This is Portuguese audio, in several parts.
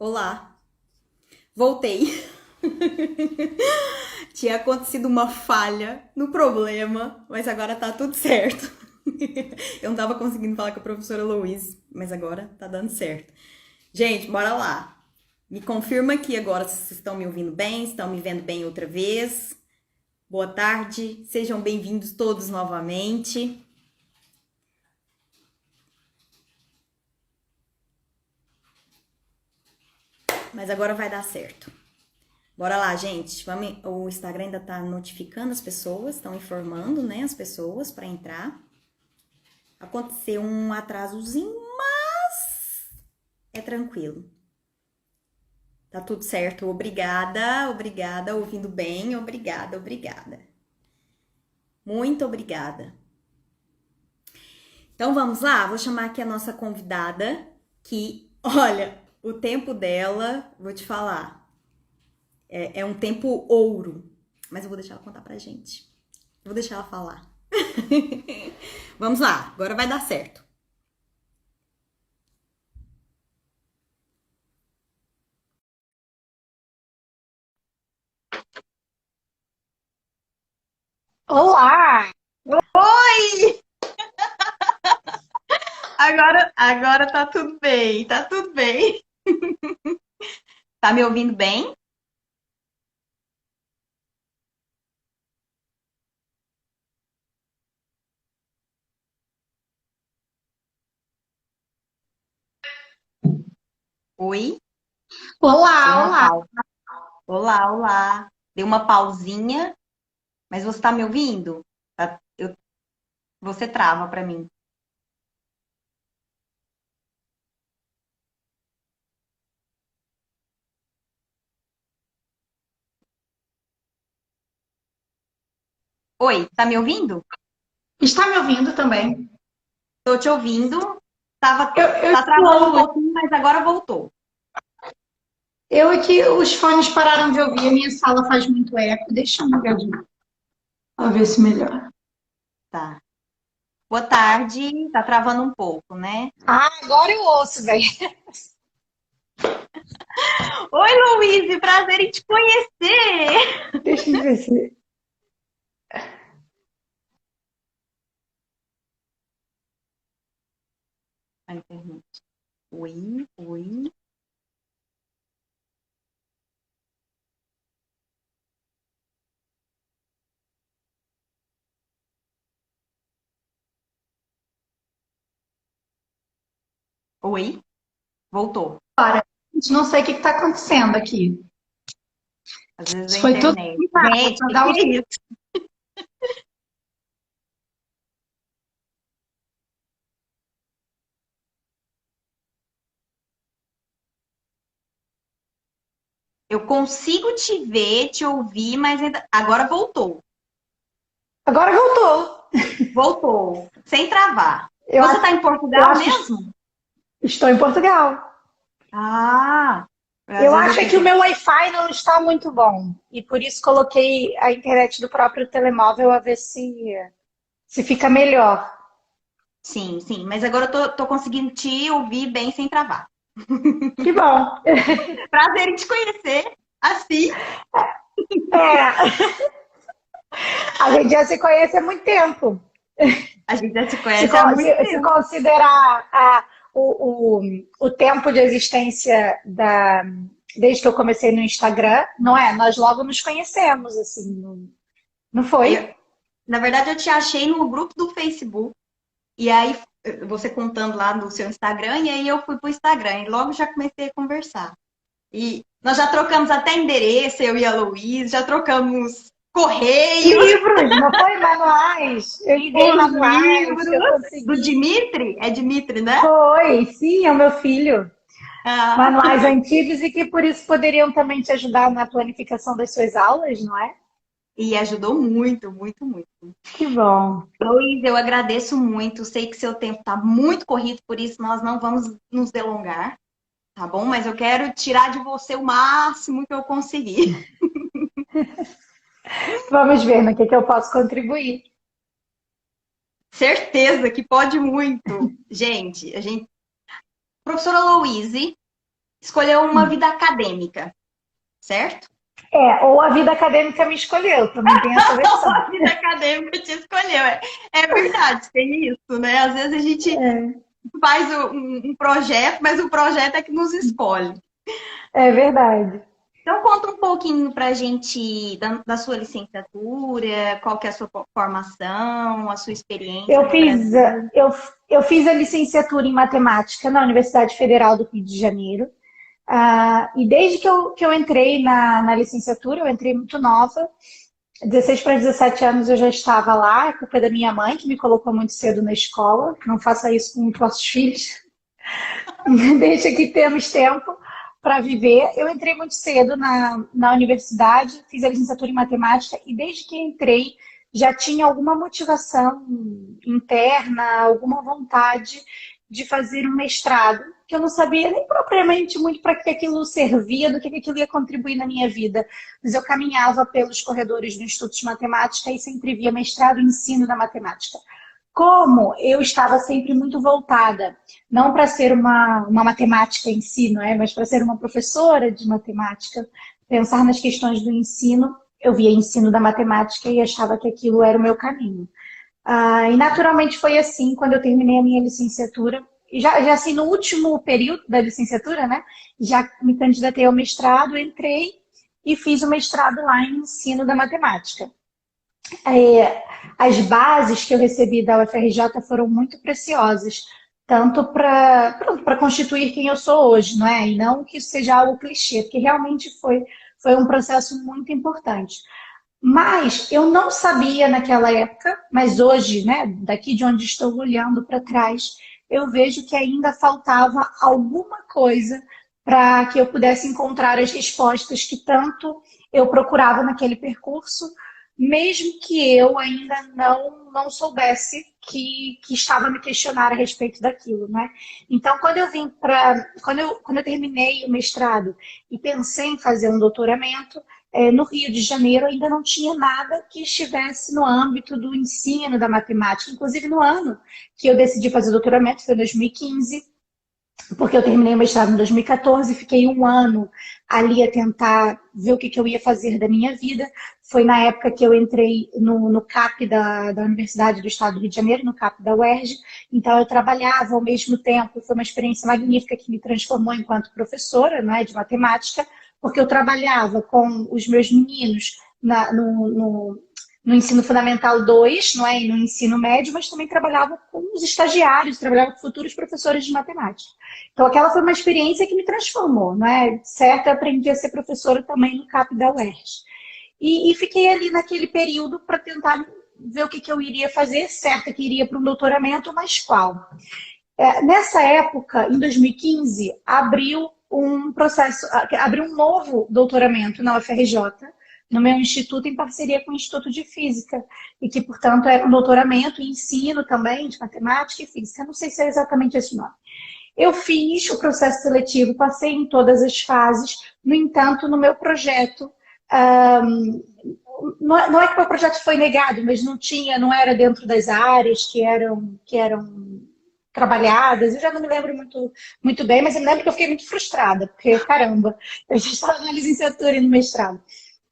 Olá, voltei. Tinha acontecido uma falha no problema, mas agora tá tudo certo. Eu não tava conseguindo falar com a professora Louise, mas agora tá dando certo. Gente, bora lá. Me confirma aqui agora se vocês estão me ouvindo bem, se estão me vendo bem outra vez. Boa tarde, sejam bem-vindos todos novamente. Mas agora vai dar certo. Bora lá, gente. O Instagram ainda tá notificando as pessoas, estão informando, né, as pessoas para entrar. Aconteceu um atrasozinho, mas é tranquilo. Tá tudo certo. Obrigada, obrigada, ouvindo bem. Obrigada, obrigada. Muito obrigada. Então vamos lá, vou chamar aqui a nossa convidada, que, olha, o tempo dela, vou te falar, é um tempo ouro, mas eu vou deixar ela contar pra gente. Vou deixar ela falar. Vamos lá, agora vai dar certo. Olá! Oi! Agora tá tudo bem, tá tudo bem. Tá me ouvindo bem? Oi? Deu Olá, uma olá! pausa. Olá, olá. Deu uma pausinha, mas você tá me ouvindo? Você trava pra mim. Oi, tá me ouvindo? Está me ouvindo também? Tô te ouvindo. Eu Tá te travando um ouço. pouquinho, mas agora voltou. Eu aqui, os fones pararam de ouvir, a minha sala faz muito eco. Deixa eu ligar de novo, pra ver se melhora. Tá. Boa tarde. Tá travando um pouco, né? Ah, agora eu ouço, velho. Oi, Luíse, prazer em te conhecer. Deixa eu ver se. A internet. Oi, oi. Oi. Voltou. Gente, não sei o que está acontecendo aqui. Às vezes a Isso foi tudo internet. combinado Gente, para que dar um. é isso? Eu consigo te ver, te ouvir, mas agora voltou. Agora voltou. Voltou. Sem travar. Eu, Você acho- está em eu Portugal acho mesmo? que estou em Portugal. Ah, às Eu vezes eu acho é que o fico. meu Wi-Fi não está muito bom. E por isso coloquei a internet do próprio telemóvel a ver se fica melhor. Sim, sim, mas agora eu tô conseguindo te ouvir bem sem travar. Que bom. Prazer em te conhecer. Assim, É, a gente já se conhece há muito tempo. a gente já se Se, conhece há co- muito se tempo. considerar o tempo de existência desde que eu comecei no Instagram, não é? Nós logo nos conhecemos, assim, não foi? Eu- na verdade, eu te achei no grupo do Facebook. E aí, você contando lá no seu Instagram, e aí eu fui pro Instagram. E logo já comecei a conversar. E nós já trocamos até endereço, eu e a Luiz, já trocamos correio, Livros, não foi? Manuais. Eu lhe dei os manuais que eu livros do consegui. Dimitri. É Dimitri, né? Foi, sim, é o meu filho. Ah, Manuais antigos e que por isso poderiam também te ajudar na planificação das suas aulas, não é? e ajudou muito, muito, muito. Que bom. Luiz, eu agradeço muito. Sei que seu tempo está muito corrido, por isso nós não vamos nos delongar, tá bom? Mas eu quero tirar de você o máximo que eu conseguir. Vamos ver no que eu posso contribuir. Certeza que pode muito. Gente, professora Louise, escolheu uma vida acadêmica, certo? Ou a vida acadêmica me escolheu, também tem essa versão. A vida acadêmica te escolheu. É verdade, tem isso, né? Às vezes a gente faz um projeto, mas o projeto é que nos escolhe. É verdade. Então, conta um pouquinho pra gente da sua licenciatura, qual que é a sua formação, a sua experiência Eu no fiz, Brasil. eu fiz a licenciatura em matemática na Universidade Federal do Rio de Janeiro. E desde que eu entrei na licenciatura, eu entrei muito nova, 16 para 17 anos eu já estava lá, é culpa da minha mãe, que me colocou muito cedo na escola. Não faça isso com os vossos filhos. Deixa que temos tempo para viver. Eu entrei muito cedo na universidade, fiz a licenciatura em matemática e desde que entrei já tinha alguma motivação interna, alguma vontade de fazer um mestrado, que eu não sabia nem propriamente muito para que aquilo servia, do que aquilo ia contribuir na minha vida. Mas eu caminhava pelos corredores do Instituto de Matemática e sempre via mestrado e ensino da matemática. Como eu estava sempre muito voltada, não para ser uma matemática em si, não é? Mas para ser uma professora de matemática, pensar nas questões do ensino, eu via ensino da matemática e achava que aquilo era o meu caminho. E naturalmente foi assim, quando eu terminei a minha licenciatura, já assim no último período da licenciatura, né? Já me candidatei ao mestrado, entrei e fiz o mestrado lá em ensino da matemática. As bases que eu recebi da UFRJ foram muito preciosas, tanto para constituir quem eu sou hoje, não é? E não que isso seja algo clichê, porque realmente foi um processo muito importante. Mas eu não sabia naquela época, mas hoje, né, daqui de onde estou olhando para trás, eu vejo que ainda faltava alguma coisa para que eu pudesse encontrar as respostas que tanto eu procurava naquele percurso, mesmo que eu ainda não soubesse que estava a me questionar a respeito daquilo, né? Então, quando eu terminei o mestrado e pensei em fazer um doutoramento, no Rio de Janeiro ainda não tinha nada que estivesse no âmbito do ensino da matemática. Inclusive, no ano que eu decidi fazer o doutoramento, foi em 2015, porque eu terminei o mestrado em 2014, fiquei um ano ali a tentar ver o que eu ia fazer da minha vida. Foi na época que eu entrei no CAP da Universidade do Estado do Rio de Janeiro, no CAP da UERJ. Então, eu trabalhava ao mesmo tempo, foi uma experiência magnífica que me transformou enquanto professora, não é, de matemática, porque eu trabalhava com os meus meninos no ensino fundamental 2, não é? E no ensino médio, mas também trabalhava com os estagiários, trabalhava com futuros professores de matemática. Então, aquela foi uma experiência que me transformou, não é? Certo, eu aprendi a ser professora também no CAP da UERJ. E fiquei ali naquele período para tentar ver o que eu iria fazer, certo que iria para um doutoramento, mas qual? Nessa época, em 2015, abriu um novo doutoramento na UFRJ, no meu instituto, em parceria com o Instituto de Física, e que, portanto, era um doutoramento em ensino também, de matemática e física. Não sei se é exatamente esse nome. Eu fiz o processo seletivo, passei em todas as fases, no entanto, no meu projeto, não é que o meu projeto foi negado, mas não era dentro das áreas que eram trabalhadas, eu já não me lembro muito bem, mas eu me lembro que eu fiquei muito frustrada, porque, caramba, eu já estava na licenciatura e no mestrado.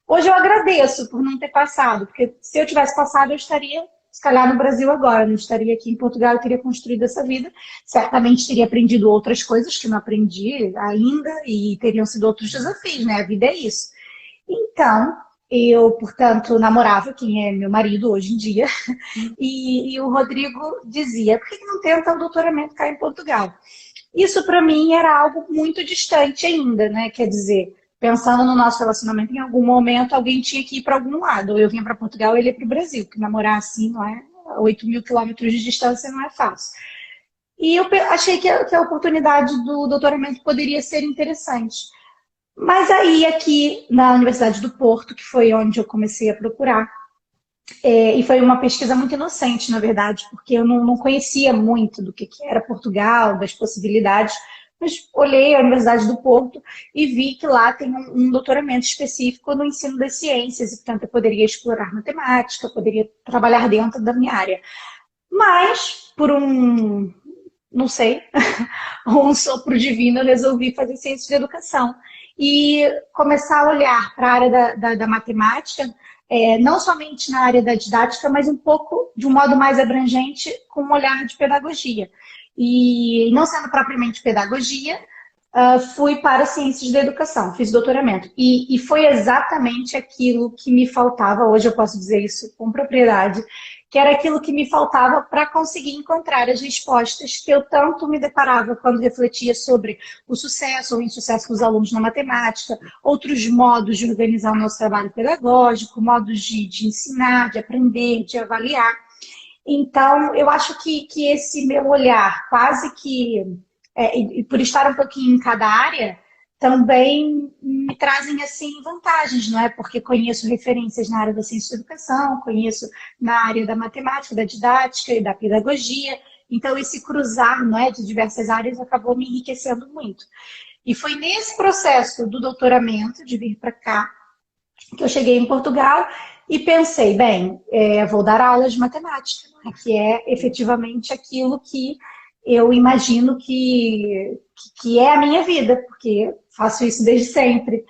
Hoje eu agradeço por não ter passado, porque se eu tivesse passado, eu estaria, se calhar, no Brasil agora, não estaria aqui em Portugal, eu teria construído essa vida, certamente teria aprendido outras coisas que não aprendi ainda, e teriam sido outros desafios, né? A vida é isso. Então, eu, portanto, namorava quem é meu marido hoje em dia, e o Rodrigo dizia, por que não tenta o doutoramento cá em Portugal? Isso para mim era algo muito distante ainda, né? Quer dizer, pensando no nosso relacionamento, em algum momento alguém tinha que ir para algum lado, ou eu vinha para Portugal ou ele ia para o Brasil, porque namorar assim não é, 8.000 quilômetros de distância não é fácil. E eu achei que a oportunidade do doutoramento poderia ser interessante. Mas aí, aqui na Universidade do Porto, que foi onde eu comecei a procurar, e foi uma pesquisa muito inocente, na verdade, porque eu não conhecia muito do que era Portugal, das possibilidades, mas olhei a Universidade do Porto e vi que lá tem um doutoramento específico no ensino das ciências, e, portanto, eu poderia explorar matemática, poderia trabalhar dentro da minha área. Mas, não sei, um sopro divino, eu resolvi fazer ciências de educação. E começar a olhar para a área da matemática, não somente na área da didática, mas um pouco, de um modo mais abrangente, com um olhar de pedagogia. E não sendo propriamente pedagogia, fui para ciências da educação, fiz doutoramento. E foi exatamente aquilo que me faltava, hoje eu posso dizer isso com propriedade, que era aquilo que me faltava para conseguir encontrar as respostas que eu tanto me deparava quando refletia sobre o sucesso ou insucesso dos alunos na matemática, outros modos de organizar o nosso trabalho pedagógico, modos de ensinar, de aprender, de avaliar. Então, eu acho que esse meu olhar, quase que, e por estar um pouquinho em cada área, também me trazem assim vantagens, não é? Porque conheço referências na área da ciência da educação, conheço na área da matemática, da didática e da pedagogia. Então, esse cruzar, não é, de diversas áreas acabou me enriquecendo muito. E foi nesse processo do doutoramento, de vir para cá, que eu cheguei em Portugal e pensei, bem, vou dar aulas de matemática, né, que é efetivamente aquilo que eu imagino que é a minha vida, porque faço isso desde sempre.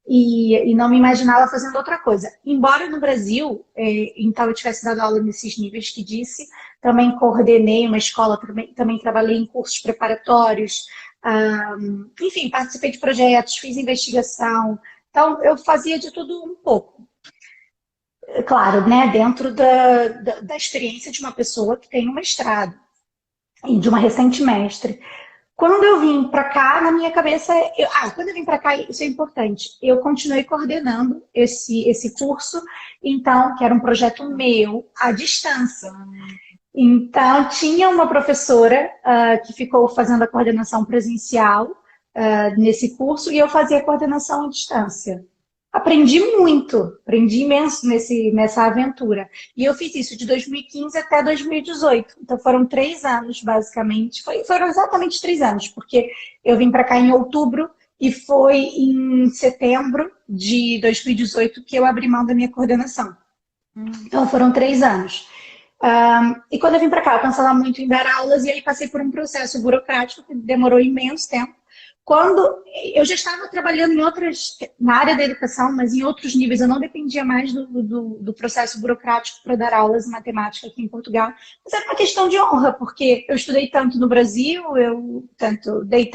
E não me imaginava fazendo outra coisa. Embora no Brasil, então eu tivesse dado aula nesses níveis que disse, também coordenei uma escola, também trabalhei em cursos preparatórios, enfim, participei de projetos, fiz investigação. Então, eu fazia de tudo um pouco. Claro, né, dentro da experiência de uma pessoa que tem um mestrado e de uma recente mestre. Quando eu vim para cá, na minha cabeça, quando eu vim para cá, isso é importante, eu continuei coordenando esse curso, então, que era um projeto meu, à distância. Então, tinha uma professora que ficou fazendo a coordenação presencial nesse curso e eu fazia a coordenação à distância. Aprendi muito, aprendi imenso nessa aventura. E eu fiz isso de 2015 até 2018. Então foram 3 anos, basicamente. Foram exatamente 3 anos, porque eu vim para cá em outubro e foi em setembro de 2018 que eu abri mão da minha coordenação. Então foram 3 anos. E quando eu vim para cá, eu pensava muito em dar aulas e aí passei por um processo burocrático que demorou imenso tempo. Quando eu já estava trabalhando na área da educação, mas em outros níveis, eu não dependia mais do processo burocrático para dar aulas de matemática aqui em Portugal. Mas era uma questão de honra, porque eu estudei tanto no Brasil, eu dei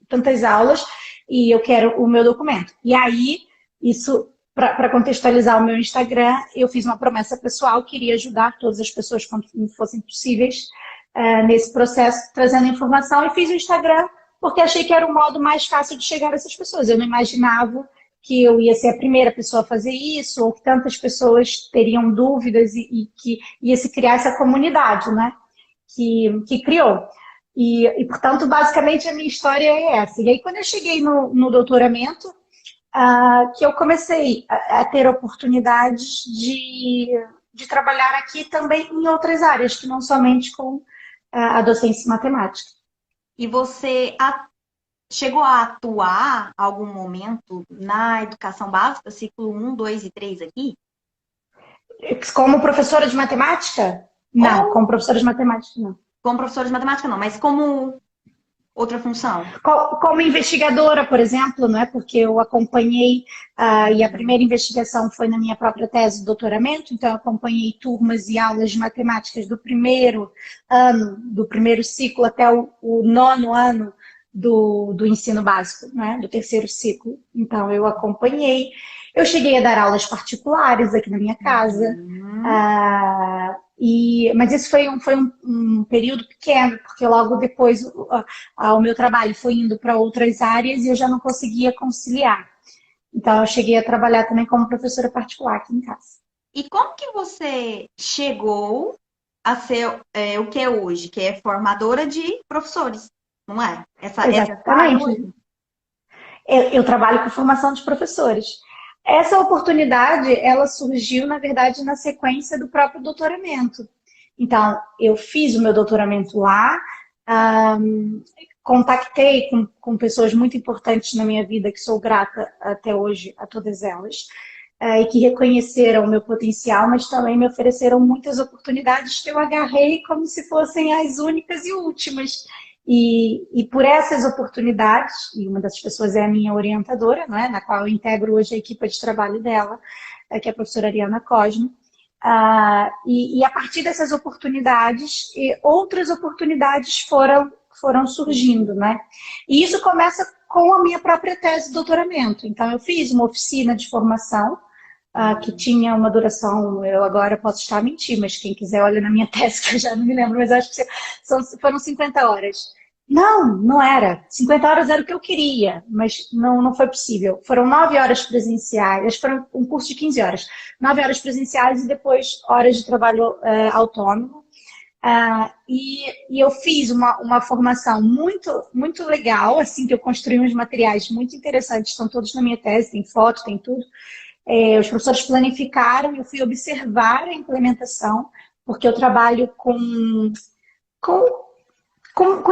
tantas aulas e eu quero o meu documento. E aí, isso, para contextualizar o meu Instagram, eu fiz uma promessa pessoal, queria ajudar todas as pessoas quando fossem possíveis nesse processo, trazendo informação, e fiz o Instagram porque achei que era o modo mais fácil de chegar a essas pessoas. Eu não imaginava que eu ia ser a primeira pessoa a fazer isso, ou que tantas pessoas teriam dúvidas e que ia se criar essa comunidade, né? Que criou. Portanto, basicamente, a minha história é essa. E aí, quando eu cheguei no doutoramento, que eu comecei a ter oportunidades de trabalhar aqui também em outras áreas, que não somente com a docência matemática. E você chegou a atuar algum momento na educação básica, ciclo 1, 2 e 3 aqui? Como professora de matemática? Não, como professora de matemática não. Como professora de matemática não, mas como outra função? Como investigadora, por exemplo, não é? Porque eu acompanhei, e a primeira investigação foi na minha própria tese de doutoramento, então eu acompanhei turmas e aulas de matemáticas do primeiro ano, do primeiro ciclo até o 9º ano do ensino básico, né? Do terceiro ciclo. Então eu acompanhei. Eu cheguei a dar aulas particulares aqui na minha casa. Mas isso foi um período pequeno, porque logo depois o meu trabalho foi indo para outras áreas e eu já não conseguia conciliar. Então, eu cheguei a trabalhar também como professora particular aqui em casa. E como que você chegou a ser o que é hoje, que é formadora de professores, não é? Exatamente. Eu trabalho com formação de professores. Essa oportunidade, ela surgiu, na verdade, na sequência do próprio doutoramento. Então, eu fiz o meu doutoramento lá, contactei com pessoas muito importantes na minha vida, que sou grata até hoje a todas elas. e que reconheceram o meu potencial, mas também me ofereceram muitas oportunidades que eu agarrei como se fossem as únicas e últimas. E por essas oportunidades, e uma dessas pessoas é a minha orientadora, não é? Na qual eu integro hoje a equipe de trabalho dela, que é a professora Ariana Cosme. E a partir dessas oportunidades, outras oportunidades foram surgindo, né? E isso começa com a minha própria tese de doutoramento. Então, eu fiz uma oficina de formação que tinha uma duração, eu agora posso estar a mentir, mas quem quiser olha na minha tese, que eu já não me lembro, mas acho que foram 50 horas. Não era. 50 horas era o que eu queria, mas não foi possível. Foram 9 horas presenciais, foram um curso de 15 horas. 9 horas presenciais e depois horas de trabalho autônomo. E eu fiz uma formação muito legal, assim, que eu construí uns materiais muito interessantes, estão todos na minha tese, tem foto, tem tudo. Os professores planificaram, eu fui observar a implementação, porque eu trabalho com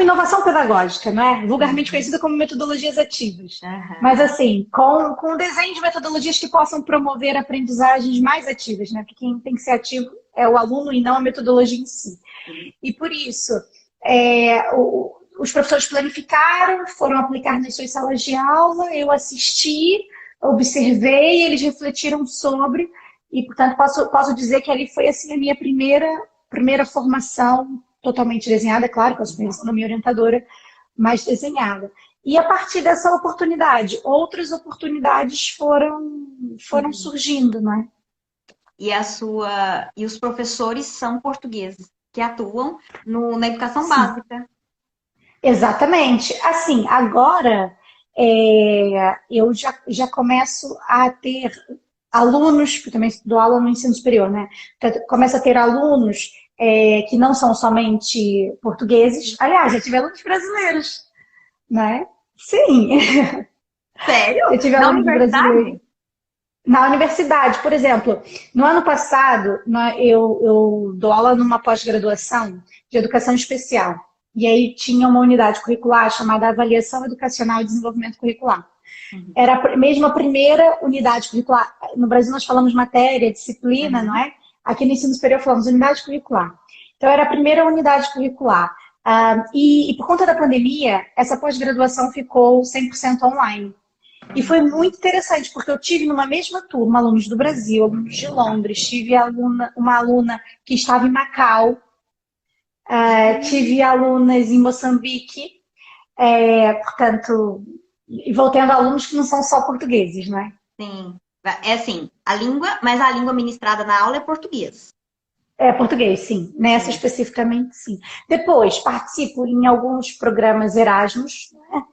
inovação pedagógica, não é? Vulgarmente conhecida como metodologias ativas. Uhum. Mas, assim, com o desenho de metodologias que possam promover aprendizagens mais ativas, né? Porque quem tem que ser ativo é o aluno e não a metodologia em si. E por isso, os professores planificaram, foram aplicar nas suas salas de aula, eu assisti, observei, eles refletiram sobre, e, portanto, posso dizer que ali foi assim, a minha primeira formação totalmente desenhada, claro, com a supervisão da minha orientadora, mas desenhada. E a partir dessa oportunidade, outras oportunidades foram surgindo, né? E os professores são portugueses, que atuam na educação básica. Exatamente. Assim, agora eu já começo a ter alunos, porque também dou aula no ensino superior, né? Começo a ter alunos que não são somente portugueses. Aliás, já tive alunos brasileiros, né? Sim. Sério? Eu tive Na alunos universidade? brasileiros. Na universidade, por exemplo, no ano passado, eu dou aula numa pós-graduação de educação especial. E aí tinha uma unidade curricular chamada Avaliação Educacional e Desenvolvimento Curricular. Era mesmo a primeira unidade curricular. No Brasil nós falamos matéria, disciplina, não é? Aqui no ensino superior falamos unidade curricular. Então era a primeira unidade curricular. E por conta da pandemia, essa pós-graduação ficou 100% online. E foi muito interessante, porque eu tive numa mesma turma alunos do Brasil, alunos de Londres, tive uma aluna que estava em Macau, tive alunas em Moçambique, portanto, e voltando a alunos que não são só portugueses, né? Sim. É assim, mas a língua ministrada na aula é português. É português, sim. Nessa especificamente, sim. Depois, participo em alguns programas Erasmus, né?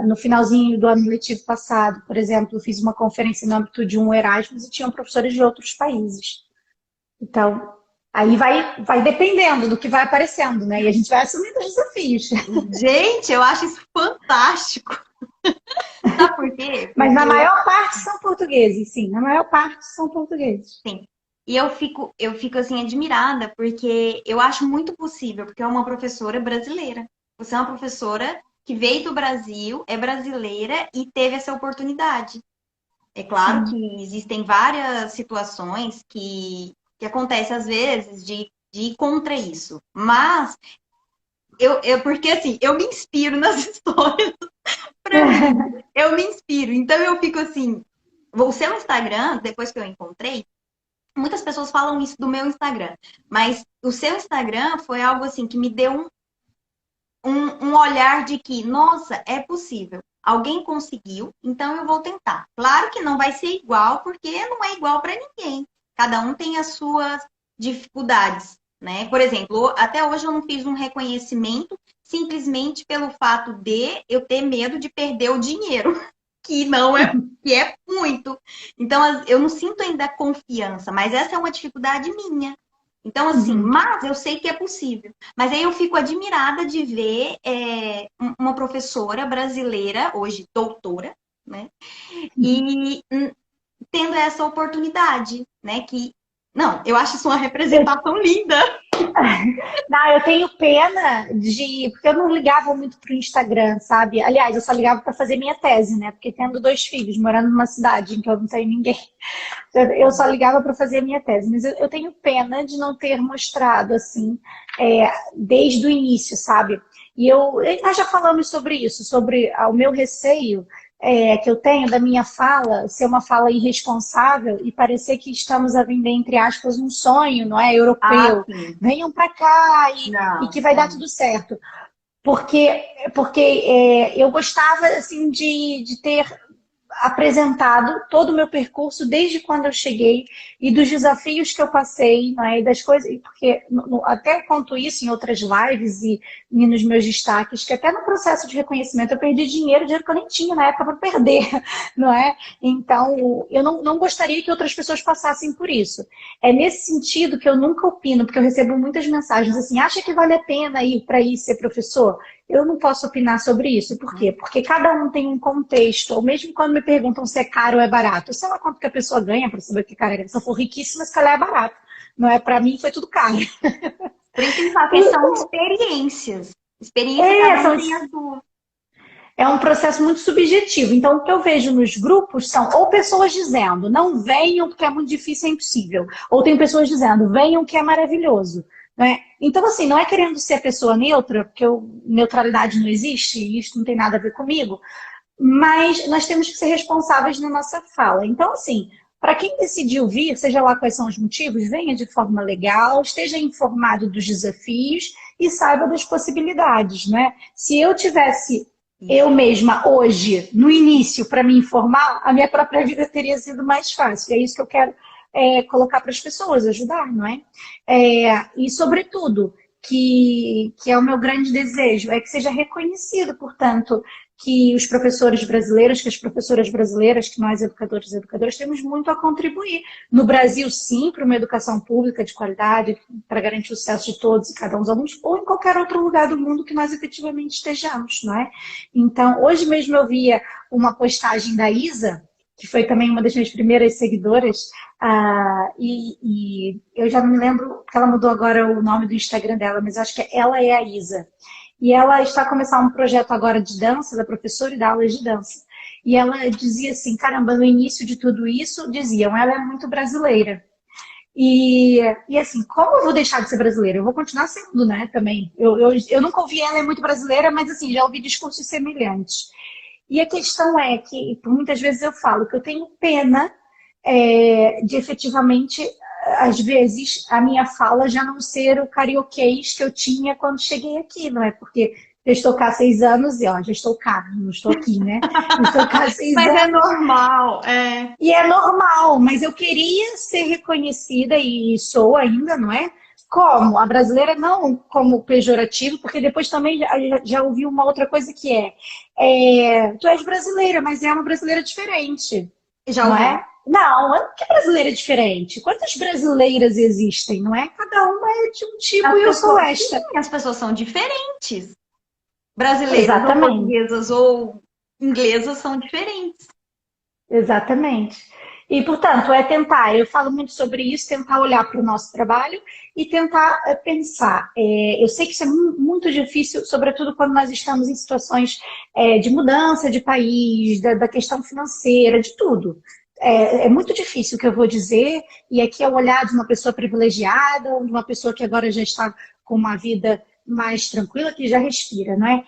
No finalzinho do ano letivo passado, por exemplo, fiz uma conferência no âmbito de um Erasmus e tinham professores de outros países. Então, aí vai dependendo do que vai aparecendo, né? E a gente vai assumindo os desafios. Gente, eu acho isso fantástico. Sabe por quê? Mas na maior parte são portugueses, sim. Na maior parte são portugueses. Sim. E eu fico assim admirada, porque eu acho muito possível, porque é uma professora brasileira. Você é uma professora que veio do Brasil, é brasileira e teve essa oportunidade. É claro que existem várias situações que acontecem às vezes de ir contra isso. Mas porque assim, eu me inspiro nas histórias. Pra mim, eu me inspiro. Então eu fico assim, o seu Instagram, depois que eu encontrei, muitas pessoas falam isso do meu Instagram, mas o seu Instagram foi algo assim que me deu um olhar de que, nossa, é possível. Alguém conseguiu, então eu vou tentar. Claro que não vai ser igual, porque não é igual para ninguém. Cada um tem as suas dificuldades, né? Por exemplo, até hoje eu não fiz um reconhecimento simplesmente pelo fato de eu ter medo de perder o dinheiro, que não é, que é muito. Então, eu não sinto ainda confiança, mas essa é uma dificuldade minha. Então, assim, mas eu sei que é possível. Mas aí eu fico admirada de ver uma professora brasileira, hoje doutora, né? E tendo essa oportunidade, né? Não, eu acho isso uma representação linda. Não, eu tenho pena de... Porque eu não ligava muito pro Instagram, sabe? Aliás, eu só ligava para fazer minha tese, né? Porque tendo 2 filhos, morando numa cidade em que eu não tenho ninguém, eu só ligava para fazer a minha tese. Mas eu tenho pena de não ter mostrado, assim, desde o início, sabe? E nós já falamos sobre isso, sobre o meu receio que eu tenho da minha fala ser uma fala irresponsável e parecer que estamos a vender, entre aspas, um sonho, não é? Ah, Europeu. sim. Venham para cá e Não, que vai dar sim. tudo certo. Porque eu gostava assim de ter apresentado todo o meu percurso desde quando eu cheguei e dos desafios que eu passei, né, e das coisas, porque até conto isso em outras lives e nos meus destaques, que até no processo de reconhecimento eu perdi dinheiro que eu nem tinha na época para perder, não é? Então, eu não gostaria que outras pessoas passassem por isso. É nesse sentido que eu nunca opino, porque eu recebo muitas mensagens assim, acha que vale a pena ir para ir ser professor? Eu não posso opinar sobre isso. Por quê? Porque cada um tem um contexto. Ou mesmo quando me perguntam se é caro ou é barato. Sei lá quanto que a pessoa ganha para saber que cara é. Se eu for riquíssima, se calhar é barato. Não é? Para mim foi tudo caro. Por isso que eu falo que são experiências. Experiência, É, cada um tem a sua. é um processo muito subjetivo. Então, o que eu vejo nos grupos são ou pessoas dizendo, não venham porque é muito difícil, é impossível. Ou tem pessoas dizendo, venham que é maravilhoso. Né? Então, assim, não é querendo ser a pessoa neutra, porque neutralidade não existe, e isso não tem nada a ver comigo, mas nós temos que ser responsáveis na nossa fala. Então, assim, para quem decidiu vir, seja lá quais são os motivos, venha de forma legal, esteja informado dos desafios e saiba das possibilidades, né? Se eu tivesse eu mesma hoje, no início, para me informar, a minha própria vida teria sido mais fácil. É isso que eu quero colocar para as pessoas, ajudar, não é? E, sobretudo, que é o meu grande desejo, é que seja reconhecido, portanto, que os professores brasileiros, que as professoras brasileiras, que nós, educadores e educadoras, temos muito a contribuir. No Brasil, sim, para uma educação pública de qualidade, para garantir o sucesso de todos e cada um dos alunos, ou em qualquer outro lugar do mundo que nós efetivamente estejamos, não é? Então, hoje mesmo eu via uma postagem da Isa, que foi também uma das minhas primeiras seguidoras, e eu já não me lembro, porque ela mudou agora o nome do Instagram dela, mas acho que ela é a Isa. E ela está a começar um projeto agora de dança, da professora e dá aulas de dança. E ela dizia assim, caramba, no início de tudo isso, diziam, ela é muito brasileira. E assim, como eu vou deixar de ser brasileira? Eu vou continuar sendo, né, também. Eu nunca ouvi ela é muito brasileira, mas assim, já ouvi discursos semelhantes. E a questão é que, muitas vezes eu falo que eu tenho pena de efetivamente, às vezes, a minha fala já não ser o carioquês que eu tinha quando cheguei aqui, não é? Porque eu estou cá há 6 anos e, ó, já estou cá, não estou aqui, né? Estou cá há 6 Mas é anos. normal, é. E é normal, mas eu queria ser reconhecida e sou ainda, não é? Como? A brasileira não como pejorativo, porque depois também já ouvi uma outra coisa que tu és brasileira, mas é uma brasileira diferente, Já não ouvi. é? Não, que brasileira é diferente? Quantas brasileiras existem, não é? Cada uma é de um tipo e eu sou esta. Sim, as pessoas são diferentes. Brasileiras ou Exatamente. portuguesas ou inglesas são diferentes. Exatamente. E, portanto, eu falo muito sobre isso, tentar olhar para o nosso trabalho e tentar pensar. Eu sei que isso é muito difícil, sobretudo quando nós estamos em situações de mudança de país, da questão financeira, de tudo. É muito difícil o que eu vou dizer, e aqui é o olhar de uma pessoa privilegiada, de uma pessoa que agora já está com uma vida mais tranquila, que já respira, não é?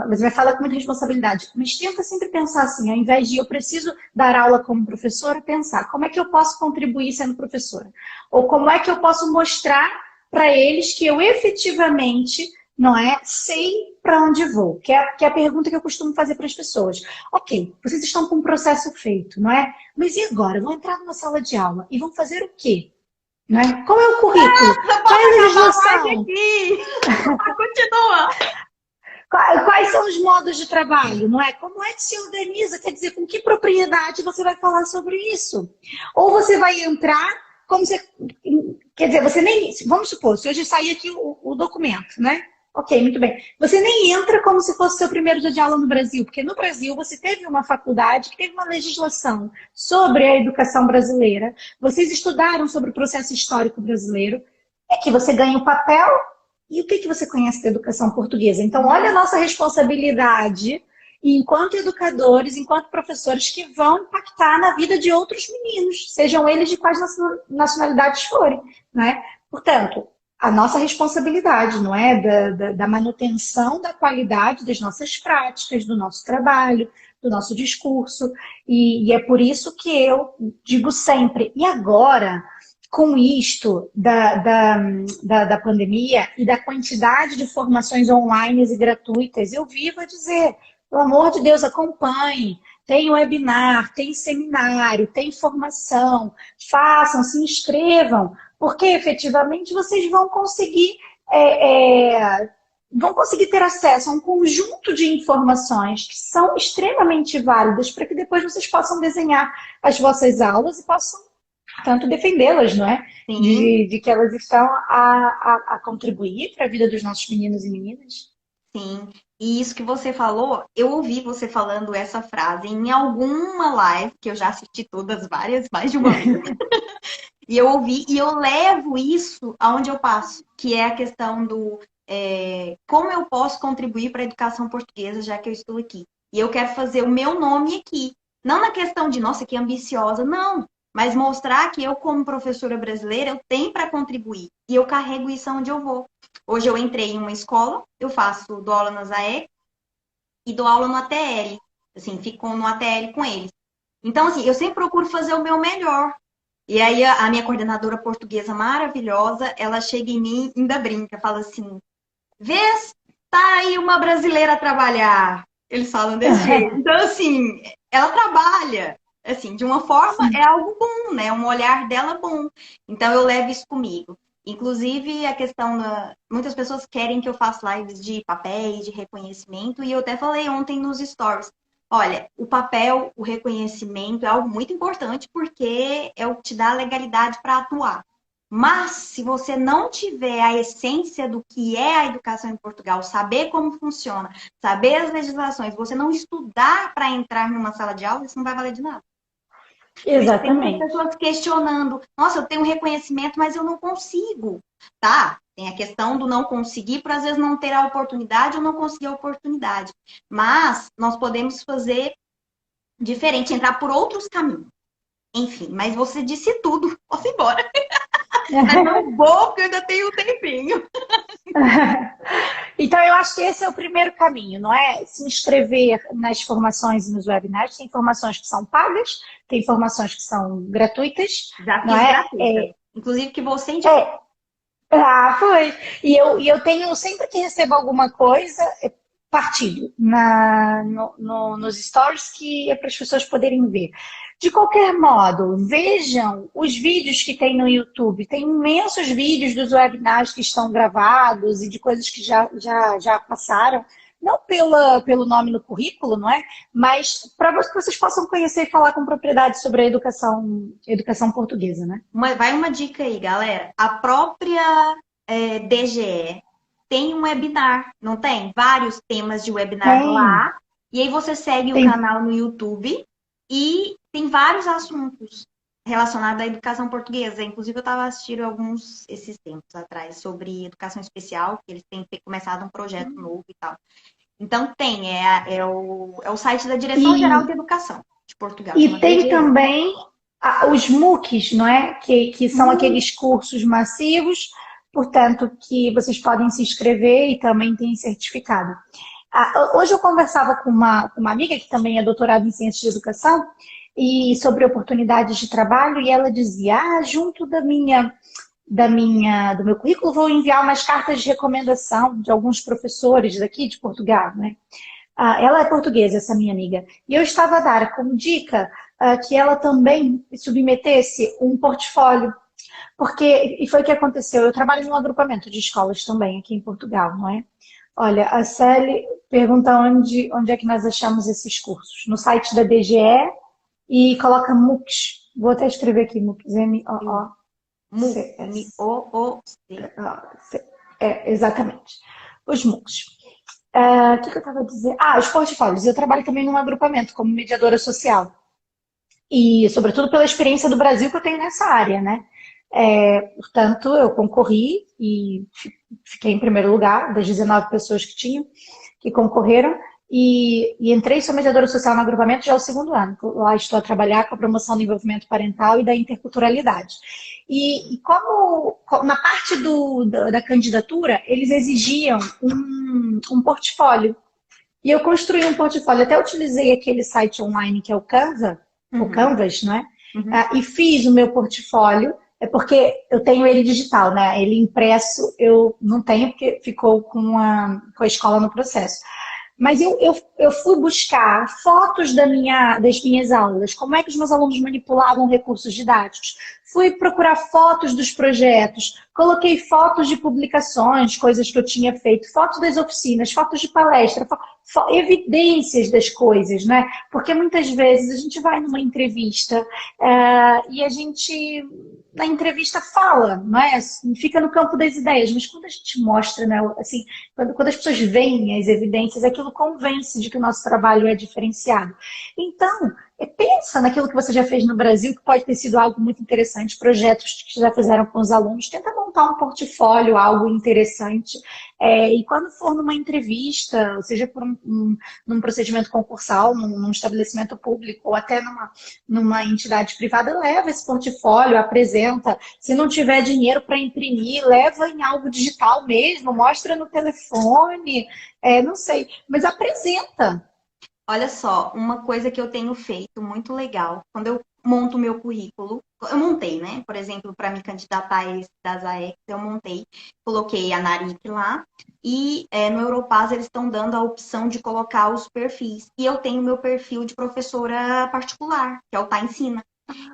Mas vai falar com muita responsabilidade. Mas tenta sempre pensar assim, ao invés de eu preciso dar aula como professora, pensar como é que eu posso contribuir sendo professora? Ou como é que eu posso mostrar para eles que eu efetivamente, não é, sei para onde vou? Que é a pergunta que eu costumo fazer para as pessoas. Ok, vocês estão com um processo feito, não é? Mas e agora? Vão entrar numa sala de aula e vão fazer o quê? Não é? Qual é o currículo? Qual é a legislação? Aqui. Continua. Quais são os modos de trabalho, não é? Como é que se organiza? Quer dizer, com que propriedade você vai falar sobre isso? Ou você vai entrar, como você... Quer dizer, você nem... Vamos supor, se hoje sair aqui o documento, né? Ok, muito bem. Você nem entra como se fosse seu primeiro dia de aula no Brasil, porque no Brasil você teve uma faculdade que teve uma legislação sobre a educação brasileira, vocês estudaram sobre o processo histórico brasileiro, é que você ganha o papel e o que, que você conhece da educação portuguesa. Então, olha a nossa responsabilidade enquanto educadores, enquanto professores que vão impactar na vida de outros meninos, sejam eles de quais nacionalidades forem, né? Portanto, a nossa responsabilidade, não é? Da manutenção da qualidade das nossas práticas, do nosso trabalho, do nosso discurso. E é por isso que eu digo sempre, e agora, com isto da pandemia e da quantidade de formações online e gratuitas, eu vivo a dizer, pelo amor de Deus, acompanhe. Tem webinar, tem seminário, tem formação. Façam, se inscrevam, porque efetivamente vocês vão conseguir ter acesso a um conjunto de informações que são extremamente válidas para que depois vocês possam desenhar as vossas aulas e possam tanto defendê-las, não é? Sim. De que elas estão a contribuir para a vida dos nossos meninos e meninas. Sim, e isso que você falou, eu ouvi você falando essa frase em alguma live, que eu já assisti todas várias, mais de uma vez. E eu ouvi, e eu levo isso aonde eu passo, que é a questão do como eu posso contribuir para a educação portuguesa, já que eu estou aqui. E eu quero fazer o meu nome aqui. Não na questão de, nossa, que ambiciosa, não. Mas mostrar que eu, como professora brasileira, eu tenho para contribuir. E eu carrego isso aonde eu vou. Hoje eu entrei em uma escola, dou aula na ZAEC e dou aula no ATL. Assim, fico no ATL com eles. Então, assim, eu sempre procuro fazer o meu melhor. E aí a minha coordenadora portuguesa maravilhosa, ela chega em mim e ainda brinca, fala assim, vês, tá aí uma brasileira a trabalhar. Eles falam desse jeito. Então, assim, ela trabalha. Assim, de uma forma, é algo bom, né? Um olhar dela bom. Então, eu levo isso comigo. Inclusive, a questão da... Muitas pessoas querem que eu faça lives de papéis, de reconhecimento, e eu até falei ontem nos stories. Olha, o papel, o reconhecimento é algo muito importante porque é o que te dá a legalidade para atuar. Mas, se você não tiver a essência do que é a educação em Portugal, saber como funciona, saber as legislações, você não estudar para entrar numa sala de aula, isso não vai valer de nada. Tem muitas Exatamente. pessoas questionando, nossa, eu tenho um reconhecimento, mas eu não consigo, tá? Tem a questão do não conseguir, por às vezes não ter a oportunidade ou não conseguir a oportunidade. Mas nós podemos fazer diferente, entrar por outros caminhos. Enfim, mas você disse tudo, posso ir embora. Mas não vou, porque eu ainda tenho um tempinho. Então, eu acho que esse é o primeiro caminho, não é? Se inscrever nas formações e nos webinars. Tem formações que são pagas, tem formações que são gratuitas. Já fiz não é? gratuita. Inclusive que você indicou. Foi. E eu tenho, sempre que recebo alguma coisa, partilho nos stories que é para as pessoas poderem ver. De qualquer modo, vejam os vídeos que tem no YouTube. Tem imensos vídeos dos webinars que estão gravados e de coisas que já passaram. Não pelo nome no currículo, não é? Mas para que vocês possam conhecer e falar com propriedade sobre a educação portuguesa, né? Vai uma dica aí, galera. A própria DGE tem um webinar, não tem? Vários temas de webinar Tem. lá. E aí você segue o canal no YouTube e tem vários assuntos relacionados à educação portuguesa. Inclusive, eu estava assistindo alguns esses tempos atrás sobre educação especial, que eles têm começado um projeto novo e tal. Então, é o site da Direção-Geral de Educação de Portugal. E tem também os MOOCs, não é? Que são aqueles cursos massivos, portanto, que vocês podem se inscrever e também tem certificado. Hoje eu conversava com uma amiga que também é doutorada em Ciências de Educação e sobre oportunidades de trabalho e ela dizia, junto do meu currículo vou enviar umas cartas de recomendação de alguns professores daqui de Portugal, né? Ela é portuguesa, essa minha amiga, e eu estava a dar como dica que ela também submetesse um portfólio, e foi o que aconteceu, eu trabalho num agrupamento de escolas também aqui em Portugal, não é? Olha, a Célia pergunta onde é que nós achamos esses cursos. No site da DGE e coloca MOOCs. Vou até escrever aqui, MOOCs, M-O-O. M-O-O-C. Exatamente. Os MOOCs. O que eu estava a dizer? Os portfólios. Eu trabalho também num agrupamento como mediadora social. E, sobretudo, pela experiência do Brasil que eu tenho nessa área, né? Portanto, eu concorri e fiquei em primeiro lugar, das 19 pessoas que concorreram, e entrei, sou mediadora social no agrupamento já é o segundo ano. Lá estou a trabalhar com a promoção do envolvimento parental e da interculturalidade. E como na parte da candidatura, eles exigiam um portfólio. E eu construí um portfólio, até utilizei aquele site online que é o Canva, o Canvas, não é? E fiz o meu portfólio, porque eu tenho ele digital, né? Ele impresso eu não tenho, porque ficou com a escola no processo. Mas eu fui buscar fotos das minhas aulas, como é que os meus alunos manipulavam recursos didáticos. Fui procurar fotos dos projetos, coloquei fotos de publicações, coisas que eu tinha feito, fotos das oficinas, fotos de palestra, evidências das coisas, né? Porque muitas vezes a gente vai numa entrevista e a gente, na entrevista, fala, não é? Fica no campo das ideias, mas quando a gente mostra, né? Assim, quando as pessoas veem as evidências, aquilo convence de que o nosso trabalho é diferenciado. Então, pensa naquilo que você já fez no Brasil, que pode ter sido algo muito interessante, projetos que já fizeram com os alunos, tenta montar um portfólio, algo interessante, e quando for numa entrevista, seja por num procedimento concursal, num estabelecimento público, ou até numa entidade privada, leva esse portfólio, apresenta. Se não tiver dinheiro para imprimir, leva em algo digital mesmo, mostra no telefone, não sei, mas apresenta. Olha só, uma coisa que eu tenho feito muito legal, quando eu monto o meu currículo, eu montei, né? Por exemplo, para me candidatar a esse das AEX, eu montei, coloquei a NARIC lá, e no Europass eles estão dando a opção de colocar os perfis. E eu tenho meu perfil de professora particular, que é o Tá Ensina.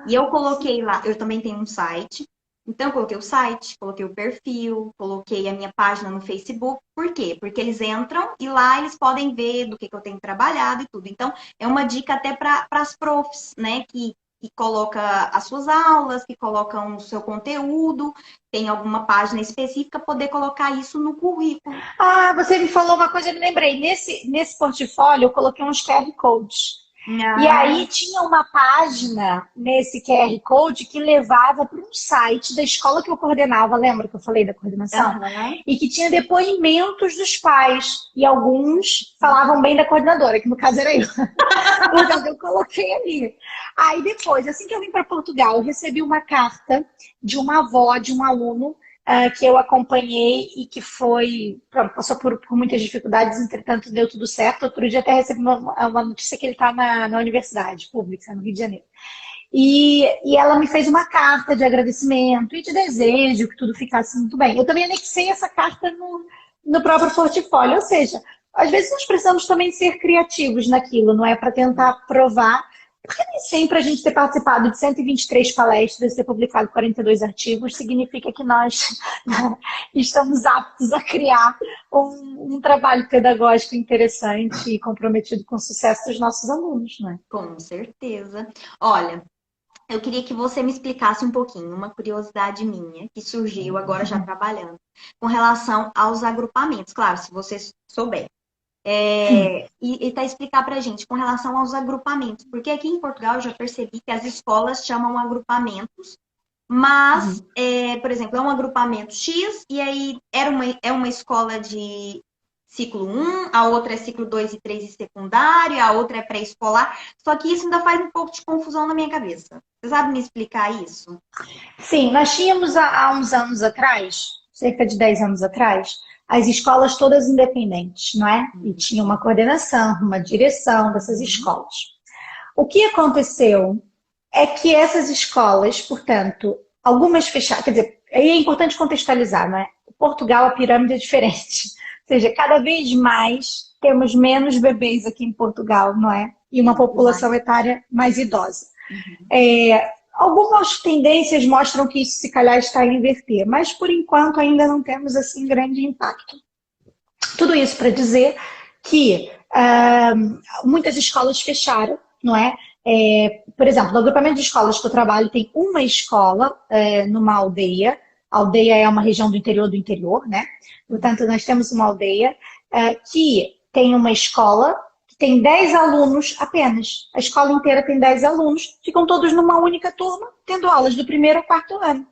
E eu coloquei lá, eu também tenho um site. Então, eu coloquei o site, coloquei o perfil, coloquei a minha página no Facebook. Por quê? Porque eles entram e lá eles podem ver do que eu tenho trabalhado e tudo. Então, é uma dica até para as profs, né? Que coloca as suas aulas, que colocam o seu conteúdo, tem alguma página específica, poder colocar isso no currículo. Ah, você me falou uma coisa, eu me lembrei. Nesse portfólio, eu coloquei uns QR Codes. E aí tinha uma página nesse QR Code que levava para um site da escola que eu coordenava, lembra que eu falei da coordenação? E que tinha depoimentos dos pais. E alguns falavam bem da coordenadora, que no caso era eu. Portanto, eu coloquei ali. Aí depois, assim que eu vim para Portugal, eu recebi uma carta de uma avó de um aluno que eu acompanhei e que passou por muitas dificuldades, entretanto deu tudo certo. Outro dia até recebi uma notícia que ele está na universidade pública, no Rio de Janeiro. E ela me fez uma carta de agradecimento e de desejo que tudo ficasse muito bem. Eu também anexei essa carta no próprio portfólio, ou seja, às vezes nós precisamos também ser criativos naquilo, não é? Para tentar provar. Porque nem sempre a gente ter participado de 123 palestras, ter publicado 42 artigos, significa que nós estamos aptos a criar um trabalho pedagógico interessante e comprometido com o sucesso dos nossos alunos, não é? Com certeza. Olha, eu queria que você me explicasse um pouquinho, uma curiosidade minha, que surgiu agora já trabalhando, com relação aos agrupamentos. Claro, se você souber. E tá explicar pra gente com relação aos agrupamentos, porque aqui em Portugal eu já percebi que as escolas chamam agrupamentos, mas, por exemplo, é um agrupamento X, e aí é uma escola de ciclo 1, a outra é ciclo 2 e 3 e secundário, a outra é pré-escolar, só que isso ainda faz um pouco de confusão na minha cabeça. Você sabe me explicar isso? Sim, nós tínhamos há uns anos atrás, cerca de 10 anos atrás, as escolas todas independentes, não é? E tinha uma coordenação, uma direção dessas escolas. O que aconteceu é que essas escolas, portanto, algumas fecharam, quer dizer, aí é importante contextualizar, não é? Em Portugal a pirâmide é diferente. Ou seja, cada vez mais temos menos bebês aqui em Portugal, não é? E uma população etária mais idosa. Algumas tendências mostram que isso, se calhar, está a inverter, mas, por enquanto, ainda não temos, assim, grande impacto. Tudo isso para dizer que muitas escolas fecharam, não é? Por exemplo, no agrupamento de escolas que eu trabalho, tem uma escola numa aldeia. A aldeia é uma região do interior, né? Portanto, nós temos uma aldeia que tem uma escola tem 10 alunos apenas. A escola inteira tem 10 alunos, ficam todos numa única turma, tendo aulas do primeiro ao quarto ano.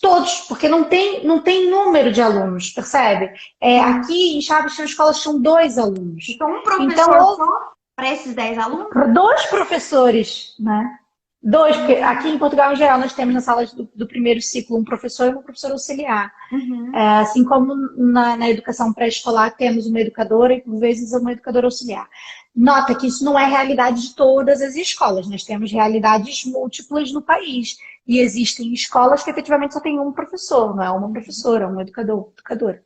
Todos, porque não tem número de alunos, percebe? Aqui em Chaves tinha escolas que tinham 2 alunos. Então, um Então, professor só para esses 10 alunos? 2 professores, né? 2, porque aqui em Portugal, em geral, nós temos na sala do primeiro ciclo um professor e uma professora auxiliar. Uhum. Assim como na educação pré-escolar temos uma educadora e, por vezes, uma educadora auxiliar. Nota que isso não é a realidade de todas as escolas. Nós temos realidades múltiplas no país. E existem escolas que efetivamente só tem um professor, não é uma professora, um educador, educadora.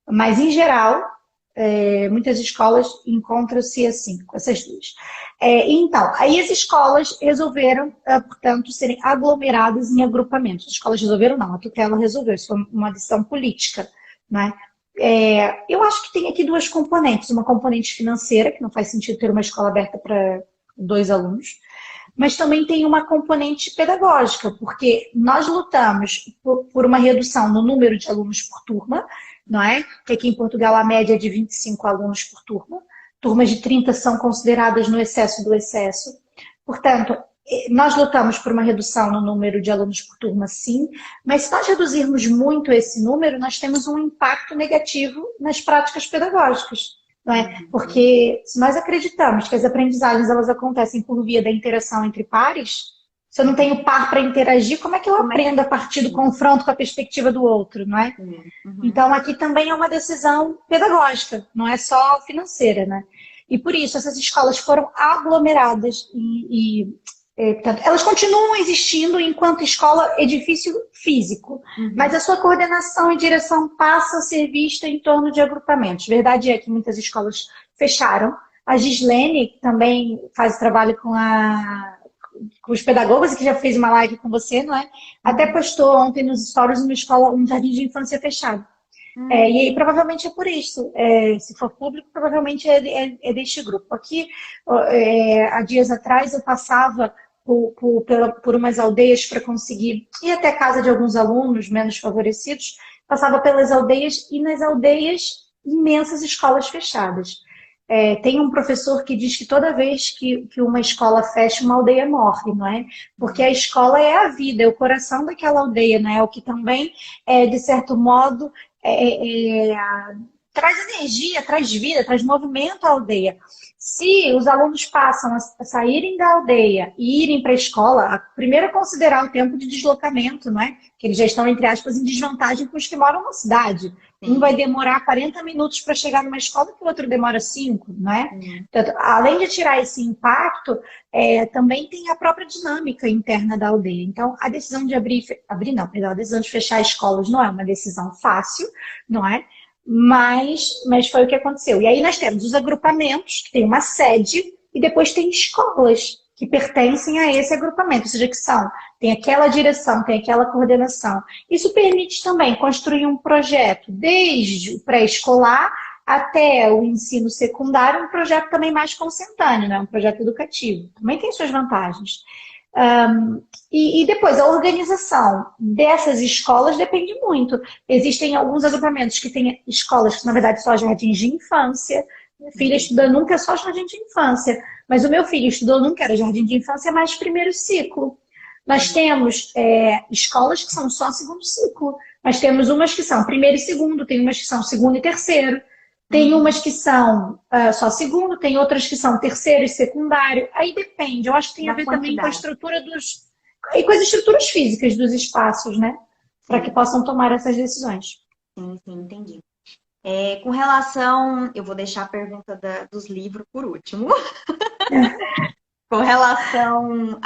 Mas, em geral, muitas escolas encontram-se assim, com essas duas. Então, aí as escolas resolveram, portanto, serem aglomeradas em agrupamentos. As escolas resolveram, não, a tutela resolveu, isso foi uma decisão política, né? Eu acho que tem aqui 2 componentes. Uma componente financeira, que não faz sentido ter uma escola aberta para 2 alunos, mas também tem uma componente pedagógica, porque nós lutamos por uma redução no número de alunos por turma, não é? Que aqui em Portugal a média é de 25 alunos por turma. Turmas de 30 são consideradas no excesso do excesso. Portanto, nós lutamos por uma redução no número de alunos por turma, sim, mas se nós reduzirmos muito esse número, nós temos um impacto negativo nas práticas pedagógicas. Não é? Porque se nós acreditamos que as aprendizagens elas acontecem por via da interação entre pares, se eu não tenho par para interagir, como é que eu aprendo a partir do confronto com a perspectiva do outro, não é? Uhum. Então, aqui também é uma decisão pedagógica, não é só financeira, né? E por isso, essas escolas foram aglomeradas portanto, elas continuam existindo enquanto escola edifício físico, mas a sua coordenação e direção passa a ser vista em torno de agrupamentos. Verdade é que muitas escolas fecharam. A Gislene, que também faz trabalho com os pedagogos, que já fez uma live com você, não é? Até postou ontem nos stories uma escola, um jardim de infância fechado. E aí provavelmente é por isso. Se for público, provavelmente é deste grupo. Aqui, há dias atrás, eu passava por umas aldeias para conseguir ir até a casa de alguns alunos menos favorecidos. Passava pelas aldeias e nas aldeias imensas escolas fechadas. Tem um professor que diz que toda vez que uma escola fecha, uma aldeia morre, não é? Porque a escola é a vida, é o coração daquela aldeia, não é? O que também, de certo modo, traz energia, traz vida, traz movimento à aldeia. Se os alunos passam a saírem da aldeia e irem para a escola, primeiro é considerar o tempo de deslocamento, não é? Que eles já estão, entre aspas, em desvantagem com os que moram na cidade. Um vai demorar 40 minutos para chegar numa escola, que o outro demora 5, não é? Portanto, além de tirar esse impacto, também tem a própria dinâmica interna da aldeia. Então, a decisão de a decisão de fechar escolas não é uma decisão fácil, não é? Mas foi o que aconteceu. E aí nós temos os agrupamentos, que tem uma sede, e depois tem escolas que pertencem a esse agrupamento, ou seja, tem aquela direção, tem aquela coordenação. Isso permite também construir um projeto, desde o pré-escolar até o ensino secundário, um projeto também mais consentâneo, né? Um projeto educativo. Também tem suas vantagens. E depois, a organização dessas escolas depende muito. Existem alguns agrupamentos que têm escolas que, na verdade, só jardins de infância. Minha filha estuda nunca só jardim de infância. Mas o meu filho estudou nunca era jardim de infância, mas primeiro ciclo. Nós temos escolas que são só segundo ciclo. Nós temos umas que são primeiro e segundo, tem umas que são segundo e terceiro. Tem umas que são só segundo, tem outras que são terceiro e secundário. Aí depende. Eu acho que tem a ver também com a estrutura e com as estruturas físicas dos espaços, né? Para que possam tomar essas decisões. Sim, entendi. Com relação, eu vou deixar a pergunta dos livros por último. Com relação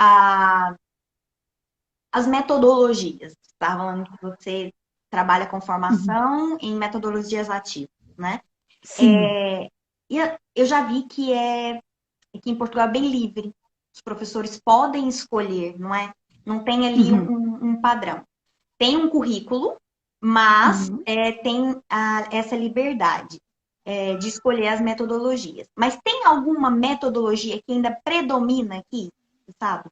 às metodologias. Você estava falando que você trabalha com formação em metodologias ativas, né? Sim. E eu já vi que aqui em Portugal é bem livre. Os professores podem escolher, não é? Não tem ali um padrão. Tem um currículo, mas tem essa liberdade de escolher as metodologias. Mas tem alguma metodologia que ainda predomina aqui, sabe?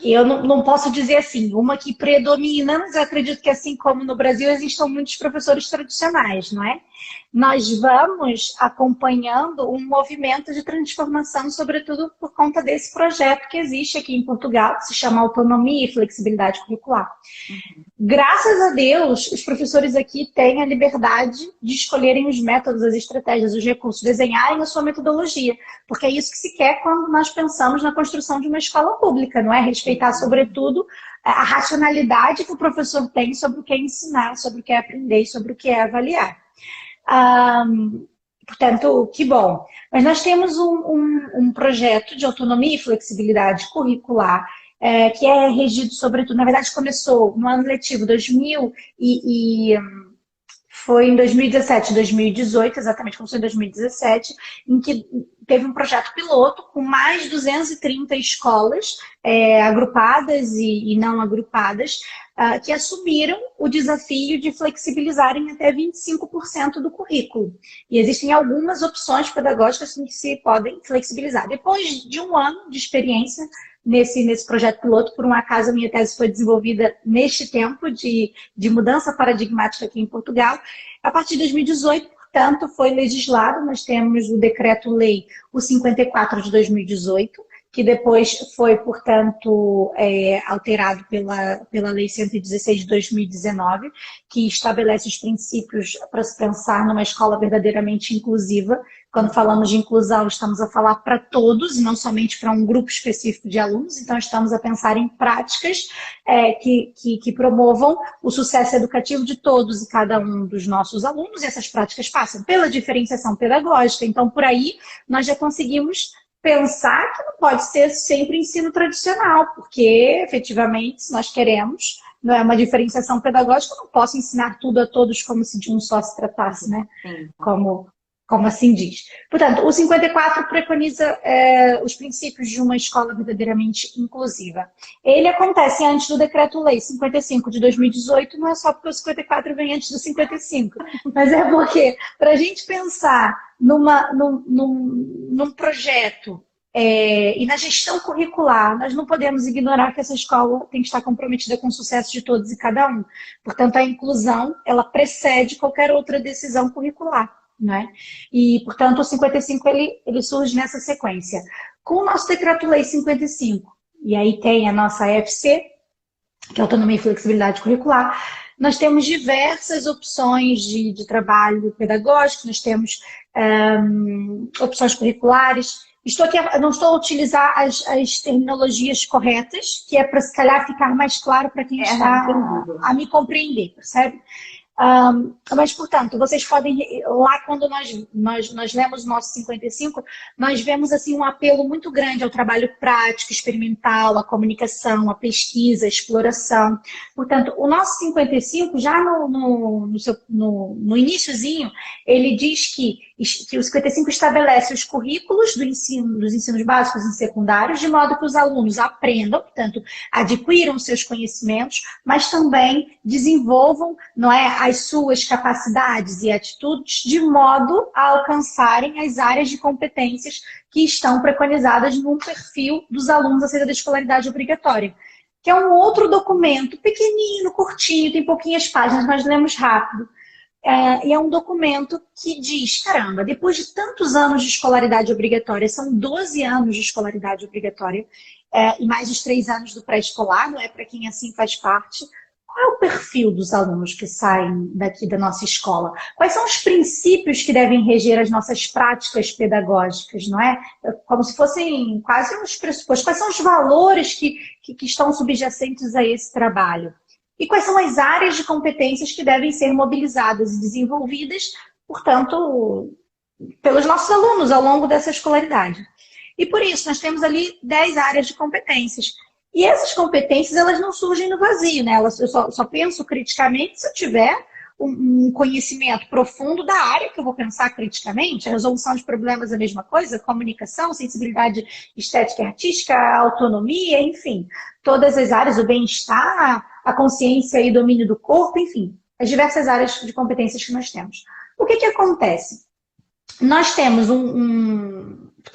Eu não posso dizer assim, uma que predomina, mas eu acredito que assim como no Brasil existam muitos professores tradicionais, não é? Nós vamos acompanhando um movimento de transformação, sobretudo por conta desse projeto que existe aqui em Portugal, que se chama Autonomia e Flexibilidade Curricular. Graças a Deus, os professores aqui têm a liberdade de escolherem os métodos, as estratégias, os recursos, desenharem a sua metodologia, porque é isso que se quer quando nós pensamos na construção de uma escola pública, não é? Respeitar, sobretudo, a racionalidade que o professor tem sobre o que é ensinar, sobre o que é aprender e sobre o que é avaliar. Portanto, que bom. Mas nós temos um projeto de autonomia e flexibilidade curricular que é regido, sobretudo, na verdade começou no ano letivo 2000 foi em 2017, 2018, exatamente, começou em 2017, em que teve um projeto piloto com mais de 230 escolas agrupadas e não agrupadas, que assumiram o desafio de flexibilizarem até 25% do currículo. E existem algumas opções pedagógicas que se podem flexibilizar. Depois de um ano de experiência nesse projeto piloto, por um acaso a minha tese foi desenvolvida neste tempo de mudança paradigmática aqui em Portugal. A partir de 2018, portanto, foi legislado, nós temos o Decreto-Lei, o 54 de 2018, que depois foi, portanto, alterado pela Lei 116 de 2019, que estabelece os princípios para se pensar numa escola verdadeiramente inclusiva. Quando falamos de inclusão, estamos a falar para todos, não somente para um grupo específico de alunos, então estamos a pensar em práticas que promovam o sucesso educativo de todos e cada um dos nossos alunos, e essas práticas passam pela diferenciação pedagógica. Então, por aí, nós já conseguimos pensar que não pode ser sempre ensino tradicional, porque, efetivamente, se nós queremos, não é uma diferenciação pedagógica, eu não posso ensinar tudo a todos como se de um só se tratasse, né? Sim. Como assim diz. Portanto, o 54 preconiza os princípios de uma escola verdadeiramente inclusiva. Ele acontece antes do Decreto-Lei 55 de 2018, não é só porque o 54 vem antes do 55, mas é porque, para a gente pensar num projeto e na gestão curricular, nós não podemos ignorar que essa escola tem que estar comprometida com o sucesso de todos e cada um. Portanto, a inclusão, ela precede qualquer outra decisão curricular. Né? E, portanto, o 55 ele surge nessa sequência. Com o nosso Decreto-Lei 55, e aí tem a nossa EFC, que é Autonomia e Flexibilidade Curricular, nós temos diversas opções de trabalho pedagógico, nós temos opções curriculares. Não estou a utilizar as terminologias corretas, que é para, se calhar, ficar mais claro para quem está a me compreender, percebe? Mas, portanto, vocês podem, lá quando nós lemos o nosso 55, nós vemos assim um apelo muito grande ao trabalho prático, experimental, à comunicação, à pesquisa, à exploração. Portanto, o nosso 55, já no iniciozinho, ele diz que o 55 estabelece os currículos dos ensinos básicos e secundários, de modo que os alunos aprendam, portanto, adquiram seus conhecimentos, mas também desenvolvam, não é, as suas capacidades e atitudes de modo a alcançarem as áreas de competências que estão preconizadas num perfil dos alunos a saída da escolaridade obrigatória, que é um outro documento pequenino, curtinho, tem pouquinhas páginas, nós lemos rápido. E é um documento que diz, caramba, depois de tantos anos de escolaridade obrigatória, são 12 anos de escolaridade obrigatória, e mais os 3 anos do pré-escolar, não é para quem assim faz parte. Qual é o perfil dos alunos que saem daqui da nossa escola? Quais são os princípios que devem reger as nossas práticas pedagógicas, não é? Como se fossem quase os pressupostos. Quais são os valores que estão subjacentes a esse trabalho? E quais são as áreas de competências que devem ser mobilizadas e desenvolvidas, portanto, pelos nossos alunos ao longo dessa escolaridade? E por isso, nós temos ali 10 áreas de competências. E essas competências, elas não surgem no vazio, né? Eu só penso criticamente se eu tiver um conhecimento profundo da área que eu vou pensar criticamente. A resolução de problemas é a mesma coisa, comunicação, sensibilidade estética e artística, autonomia, enfim. Todas as áreas, o bem-estar, a consciência e domínio do corpo, enfim. As diversas áreas de competências que nós temos. O que acontece? Nós temos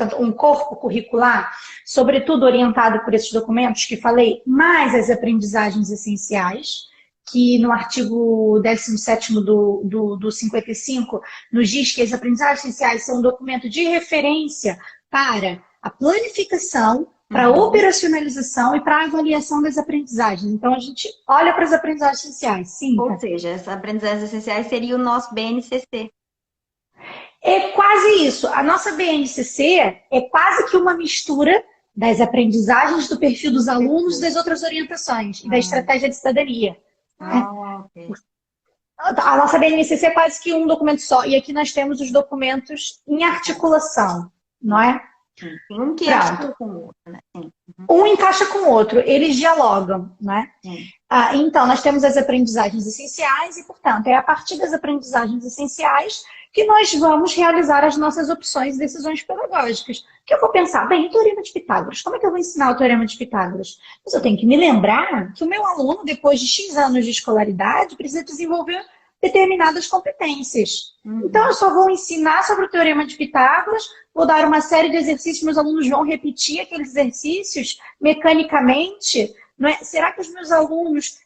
portanto, um corpo curricular, sobretudo orientado por esses documentos que falei, mais as aprendizagens essenciais, que no artigo 17º do 55 nos diz que as aprendizagens essenciais são um documento de referência para a planificação, para a operacionalização e para a avaliação das aprendizagens. Então, a gente olha para as aprendizagens essenciais, sim. Ou seja, as aprendizagens essenciais seria o nosso BNCC. É quase isso. A nossa BNCC é quase que uma mistura das aprendizagens do perfil dos alunos e das outras orientações e da estratégia de cidadania. Ok. A nossa BNCC é quase que um documento só. E aqui nós temos os documentos em articulação, não é? Tem um que encaixa com o outro, né? Sim. Um encaixa com o outro, eles dialogam, né? Então, nós temos as aprendizagens essenciais e, portanto, é a partir das aprendizagens essenciais que nós vamos realizar as nossas opções e decisões pedagógicas. Que eu vou pensar, bem, o Teorema de Pitágoras, como é que eu vou ensinar o Teorema de Pitágoras? Mas eu tenho que me lembrar que o meu aluno, depois de X anos de escolaridade, precisa desenvolver determinadas competências. Então, eu só vou ensinar sobre o Teorema de Pitágoras, vou dar uma série de exercícios, meus alunos vão repetir aqueles exercícios mecanicamente. Não é? Será que os meus alunos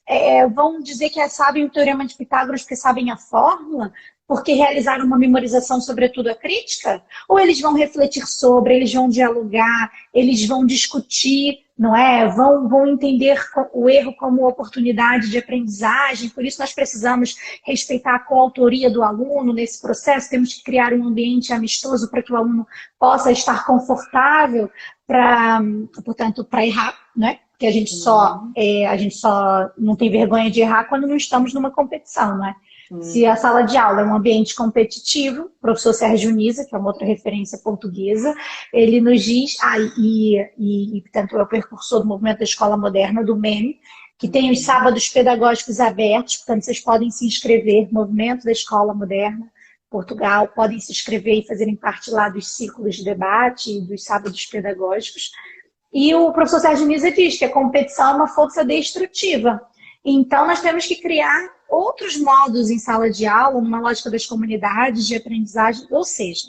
vão dizer que sabem o Teorema de Pitágoras porque sabem a fórmula? Porque realizaram uma memorização, sobretudo a crítica? Ou eles vão refletir sobre, eles vão dialogar, eles vão discutir, não é? Vão entender o erro como oportunidade de aprendizagem, por isso nós precisamos respeitar a coautoria do aluno nesse processo, temos que criar um ambiente amistoso para que o aluno possa estar confortável portanto, para errar, né? Porque a gente só não tem vergonha de errar quando não estamos numa competição, não é? Se a sala de aula é um ambiente competitivo, o professor Sérgio Nisa, que é uma outra referência portuguesa, ele nos diz, portanto, é o precursor do movimento da escola moderna, do MEME, que tem os sábados pedagógicos abertos, portanto, vocês podem se inscrever, Movimento da Escola Moderna, Portugal, podem se inscrever e fazerem parte lá dos ciclos de debate e dos sábados pedagógicos. E o professor Sérgio Nisa diz que a competição é uma força destrutiva. Então, nós temos que criar outros modos em sala de aula, numa lógica das comunidades de aprendizagem, ou seja,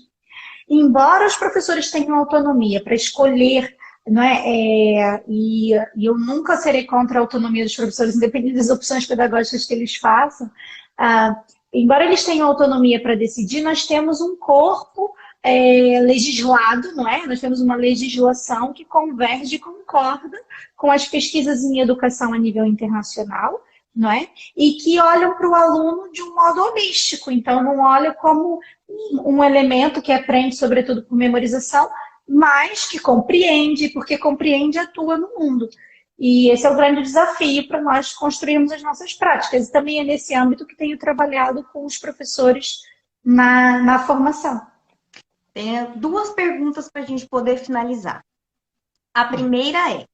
embora os professores tenham autonomia para escolher, não é? E eu nunca serei contra a autonomia dos professores, independente das opções pedagógicas que eles façam, embora eles tenham autonomia para decidir, nós temos um corpo legislado, não é? Nós temos uma legislação que converge e concorda com as pesquisas em educação a nível internacional, não é? E que olham para o aluno de um modo holístico. Então, não olha como um elemento que aprende, sobretudo por memorização, mas que compreende, porque compreende e atua no mundo. E esse é o grande desafio para nós construirmos as nossas práticas. E também é nesse âmbito que tenho trabalhado com os professores na formação. Tem duas perguntas para a gente poder finalizar. A primeira é: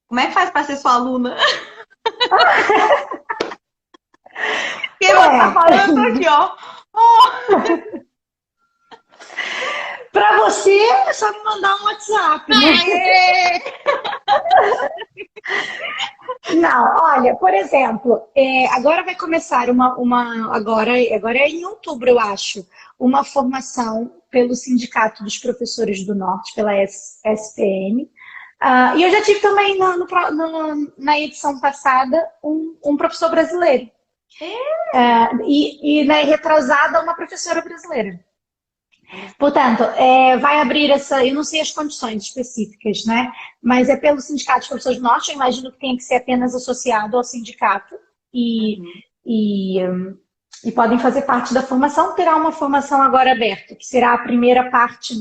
como é que faz para ser sua aluna? Porque ela tá falando aqui, ó. Para você, é só me mandar um WhatsApp, né? Não, olha, por exemplo, agora vai começar agora é em outubro, eu acho, uma formação pelo Sindicato dos Professores do Norte, pela SPN. E eu já tive também na edição passada um professor brasileiro. E na retrasada, uma professora brasileira. Portanto, vai abrir eu não sei as condições específicas, né? Mas é pelo Sindicato dos Professores do Norte, eu imagino que tenha que ser apenas associado ao sindicato e podem fazer parte da formação. Terá uma formação agora aberta, que será a primeira parte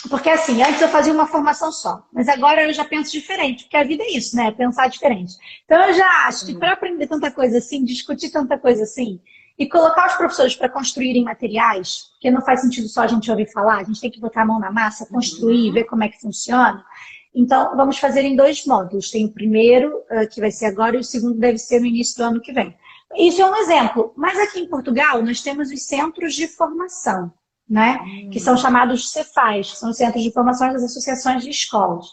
Porque assim, antes eu fazia uma formação só, mas agora eu já penso diferente, porque a vida é isso, né? Pensar diferente. Então eu já acho que para aprender tanta coisa assim, discutir tanta coisa assim, e colocar os professores para construírem materiais, porque não faz sentido só a gente ouvir falar, a gente tem que botar a mão na massa, construir, ver como é que funciona. Então, vamos fazer em 2 módulos. Tem o primeiro, que vai ser agora, e o segundo deve ser no início do ano que vem. Isso é um exemplo. Mas aqui em Portugal, nós temos os centros de formação, né? Que são chamados Cefais, que são os centros de formação das associações de escolas.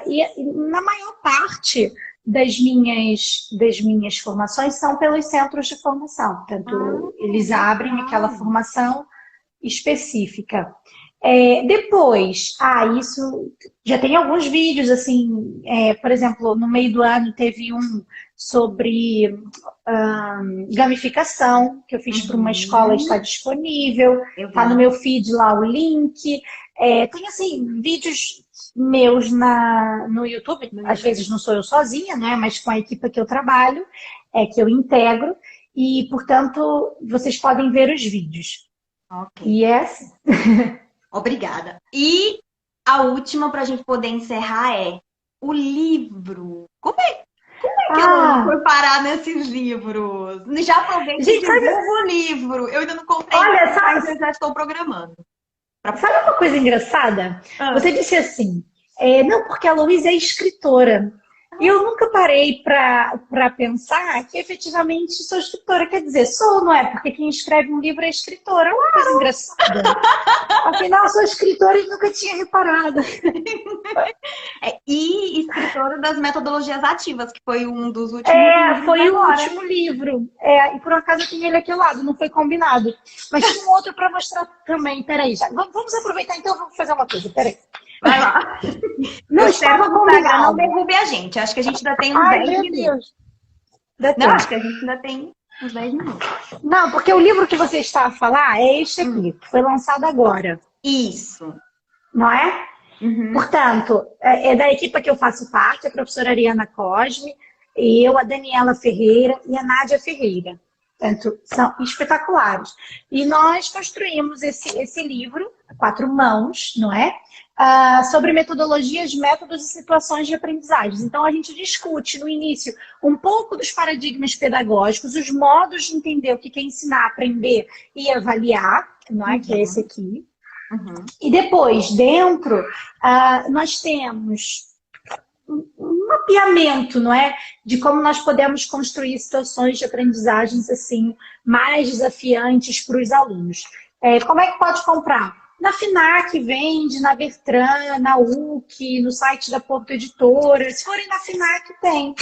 E na maior parte das minhas formações são pelos centros de formação. Portanto, eles abrem aquela formação específica. Depois, isso já tem alguns vídeos, assim, por exemplo, no meio do ano teve um sobre gamificação, que eu fiz para uma escola, está disponível, está no meu feed lá o link. Tem, assim, vídeos meus no YouTube, às vezes não sou eu sozinha, né, mas com a equipe que eu trabalho, que eu integro, e, portanto, vocês podem ver os vídeos. Ok. E assim. Obrigada. E a última para a gente poder encerrar é o livro. Como é que eu fui parar nesses livros? Já aproveita e divulga o livro. Eu ainda não comprei, mas eu já estou programando. Sabe uma coisa engraçada? Você disse assim, não, porque a Luísa é escritora. E eu nunca parei para pensar que efetivamente sou escritora. Quer dizer, sou, não é? Porque quem escreve um livro é escritora. É uma coisa engraçada. Afinal, sou escritora e nunca tinha reparado. E escritora das metodologias ativas, que foi um dos últimos livros. Foi o último livro. E por acaso eu tenho ele aqui ao lado, não foi combinado. Mas tem um outro para mostrar também. Peraí, vamos aproveitar então, vamos fazer uma coisa. Peraí. Vai lá. Não estava combinado. Não derrube a gente. Acho que a gente ainda tem uns 10 minutos. Não, acho que a gente ainda tem uns 10 minutos. Não, porque o livro que você está a falar é este aqui, que foi lançado agora. Isso. Não é? Uhum. Portanto, é da equipe que eu faço parte, a professora Ariana Cosme, eu, a Daniela Ferreira e a Nádia Ferreira. Portanto, são espetaculares. E nós construímos esse livro, a 4 mãos, não é? Sobre metodologias, métodos e situações de aprendizagem. Então, a gente discute no início um pouco dos paradigmas pedagógicos, os modos de entender o que é ensinar, aprender e avaliar, não é? Que é esse aqui. Uhum. E depois, dentro, nós temos um mapeamento, não é? De como nós podemos construir situações de aprendizagens assim, mais desafiantes para os alunos. Como é que pode comprar? Na FINAC vende, na Bertrand, na UC, no site da Porto Editora. Se forem na FINAC, tem.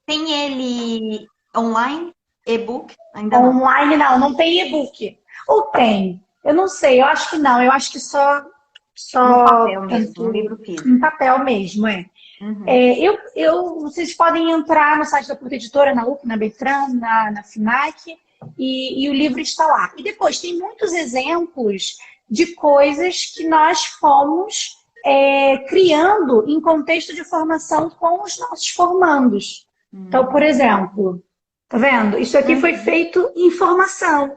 Tem ele online? E-book? Ainda não. Online não tem e-book. Ou tem? Eu não sei, eu acho que não. Eu acho que só no papel mesmo, no livro físico. Em papel mesmo, Uhum. Vocês podem entrar no site da Porto Editora, na UC, na Bertrand, na FINAC, e o livro está lá. E depois tem muitos exemplos de coisas que nós fomos criando em contexto de formação com os nossos formandos. Então, por exemplo, tá vendo? Isso aqui foi feito em formação,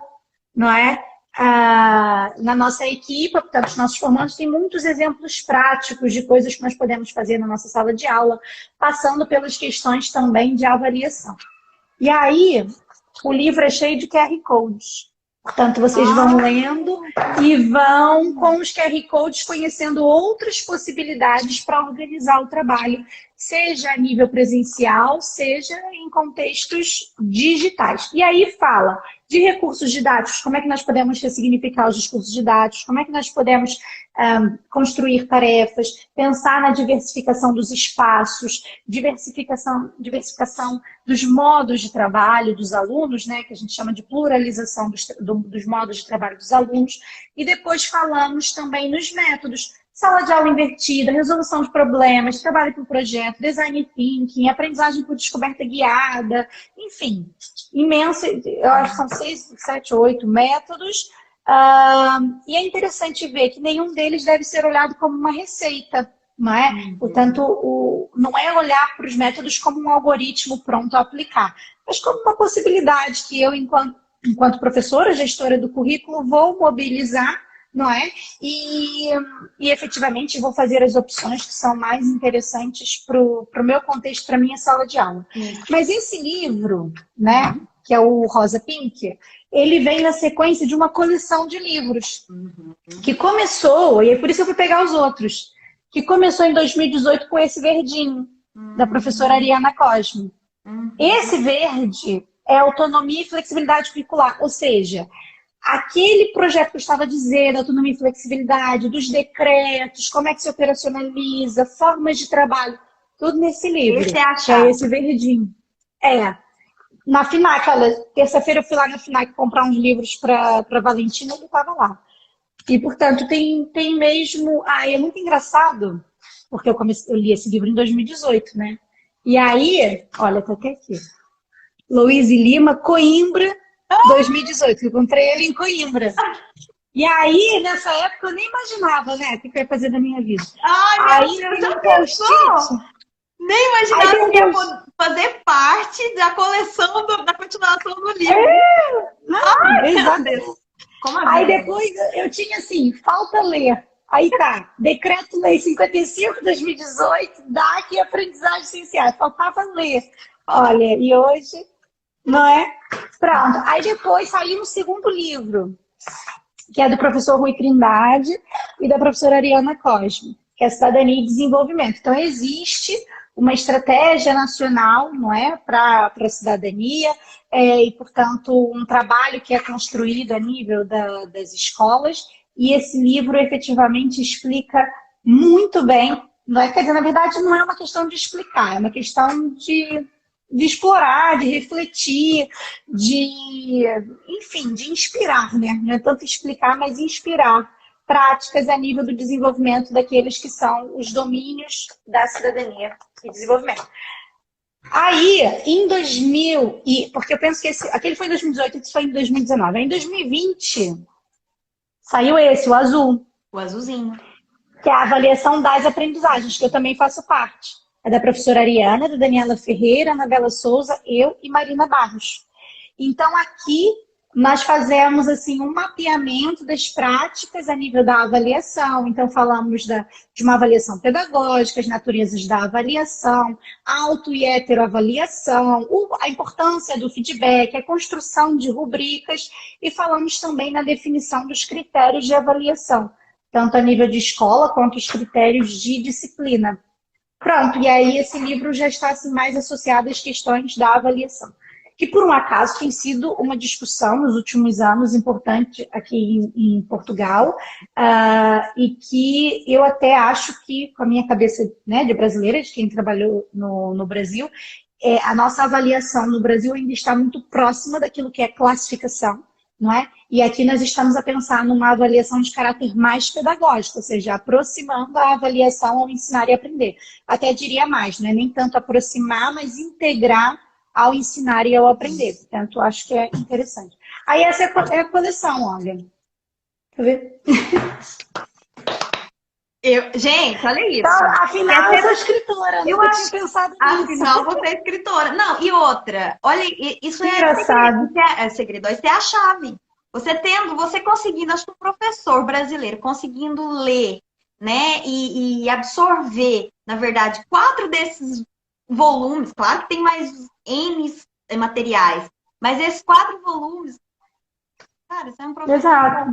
não é? Na nossa equipe, portanto, os nossos formandos têm muitos exemplos práticos de coisas que nós podemos fazer na nossa sala de aula, passando pelas questões também de avaliação. E aí, o livro é cheio de QR Codes. Portanto, vocês vão lendo e vão, com os QR Codes, conhecendo outras possibilidades para organizar o trabalho, seja a nível presencial, seja em contextos digitais. E aí fala de recursos didáticos, como é que nós podemos ressignificar os discursos didáticos, como é que nós podemos construir tarefas, pensar na diversificação dos espaços, diversificação dos modos de trabalho dos alunos, né, que a gente chama de pluralização dos modos de trabalho dos alunos, e depois falamos também nos métodos, sala de aula invertida, resolução de problemas, trabalho por projeto, design thinking, aprendizagem por descoberta guiada, enfim, imenso, eu acho que são 6, 7, 8 métodos, e é interessante ver que nenhum deles deve ser olhado como uma receita, não é? Portanto, não é olhar para os métodos como um algoritmo pronto a aplicar, mas como uma possibilidade que eu, enquanto professora, gestora do currículo, vou mobilizar, não é? E efetivamente vou fazer as opções que são mais interessantes para o meu contexto, para a minha sala de aula. Mas esse livro, né, que é o Rosa Pink, ele vem na sequência de uma coleção de livros que começou, e é por isso que eu fui pegar os outros, que começou em 2018 com esse verdinho, da professora Ariana Cosme. Esse verde é autonomia e flexibilidade curricular, ou seja, aquele projeto que eu estava dizendo, autonomia e flexibilidade, dos decretos, como é que se operacionaliza, formas de trabalho, Tudo nesse livro. Esse é a Que chave. é esse verdinho. É. Na FINAC, olha, terça-feira eu fui lá na FINAC comprar uns livros para Valentina e ele estava lá. E, portanto, tem mesmo... Ah, e é muito engraçado, porque eu li esse livro em 2018, né? E aí, olha, tá até aqui. Luiz e Lima, Coimbra, 2018. Eu encontrei ele em Coimbra. E aí, nessa época, eu nem imaginava, né, o que eu ia fazer da minha vida. Ai, Aí meu Deus, tem já um pensou? post-it. Nem Aí imaginava tem um que ia post fazer parte da coleção, da continuação do livro. Não, Meu exato. Deus. Como a Aí vida. depois eu tinha assim, falta ler. Aí tá, Decreto-Lei 55, 2018, DAC e Aprendizagem Essencial. Faltava ler. Olha, e hoje, não é? Pronto. Aí depois saiu um segundo livro, que é do professor Rui Trindade e da professora Ariana Cosme, que é Cidadania e Desenvolvimento. Então, existe uma estratégia nacional, não é, para a cidadania, e, portanto, um trabalho que é construído a nível das escolas, e esse livro efetivamente explica muito bem, não é, quer dizer, na verdade, não é uma questão de explicar, é uma questão de explorar, de refletir, enfim, de inspirar, né? Não é tanto explicar, mas inspirar práticas a nível do desenvolvimento daqueles que são os domínios da cidadania e desenvolvimento. Aí, em 2000, porque eu penso que aquele foi em 2018, esse foi em 2019. Aí, em 2020, saiu o azul, O azulzinho. que é a avaliação das aprendizagens, que eu também faço parte. É da professora Ariana, da Daniela Ferreira, Anabela Souza, eu e Marina Barros. Então, aqui nós fazemos assim um mapeamento das práticas a nível da avaliação. Então, falamos de uma avaliação pedagógica, as naturezas da avaliação, auto- e heteroavaliação, a importância do feedback, a construção de rubricas e falamos também na definição dos critérios de avaliação, tanto a nível de escola quanto os critérios de disciplina. Pronto, e aí esse livro já está assim, mais associado às questões da avaliação, que por um acaso tem sido uma discussão nos últimos anos importante aqui em Portugal, e que eu até acho que, com a minha cabeça, né, de brasileira, de quem trabalhou no Brasil, a nossa avaliação no Brasil ainda está muito próxima daquilo que é classificação, não é? E aqui nós estamos a pensar numa avaliação de caráter mais pedagógico, ou seja, aproximando a avaliação ao ensinar e aprender. Até diria mais, não é nem tanto aproximar, mas integrar ao ensinar e ao aprender. Portanto, acho que é interessante. Aí essa é a coleção, olha. Deixa eu ver. Gente, olha isso. Então, afinal, eu sou escritora. Eu nunca tinha pensado nisso. Afinal, você é escritora. Não, e outra, olha, isso é engraçado. segredo, isso é a chave. Você conseguindo, acho que um professor brasileiro conseguindo ler, né, e absorver, na verdade, 4 desses volumes, claro que tem mais N materiais, mas esses 4 volumes, cara, isso é um professor Exato.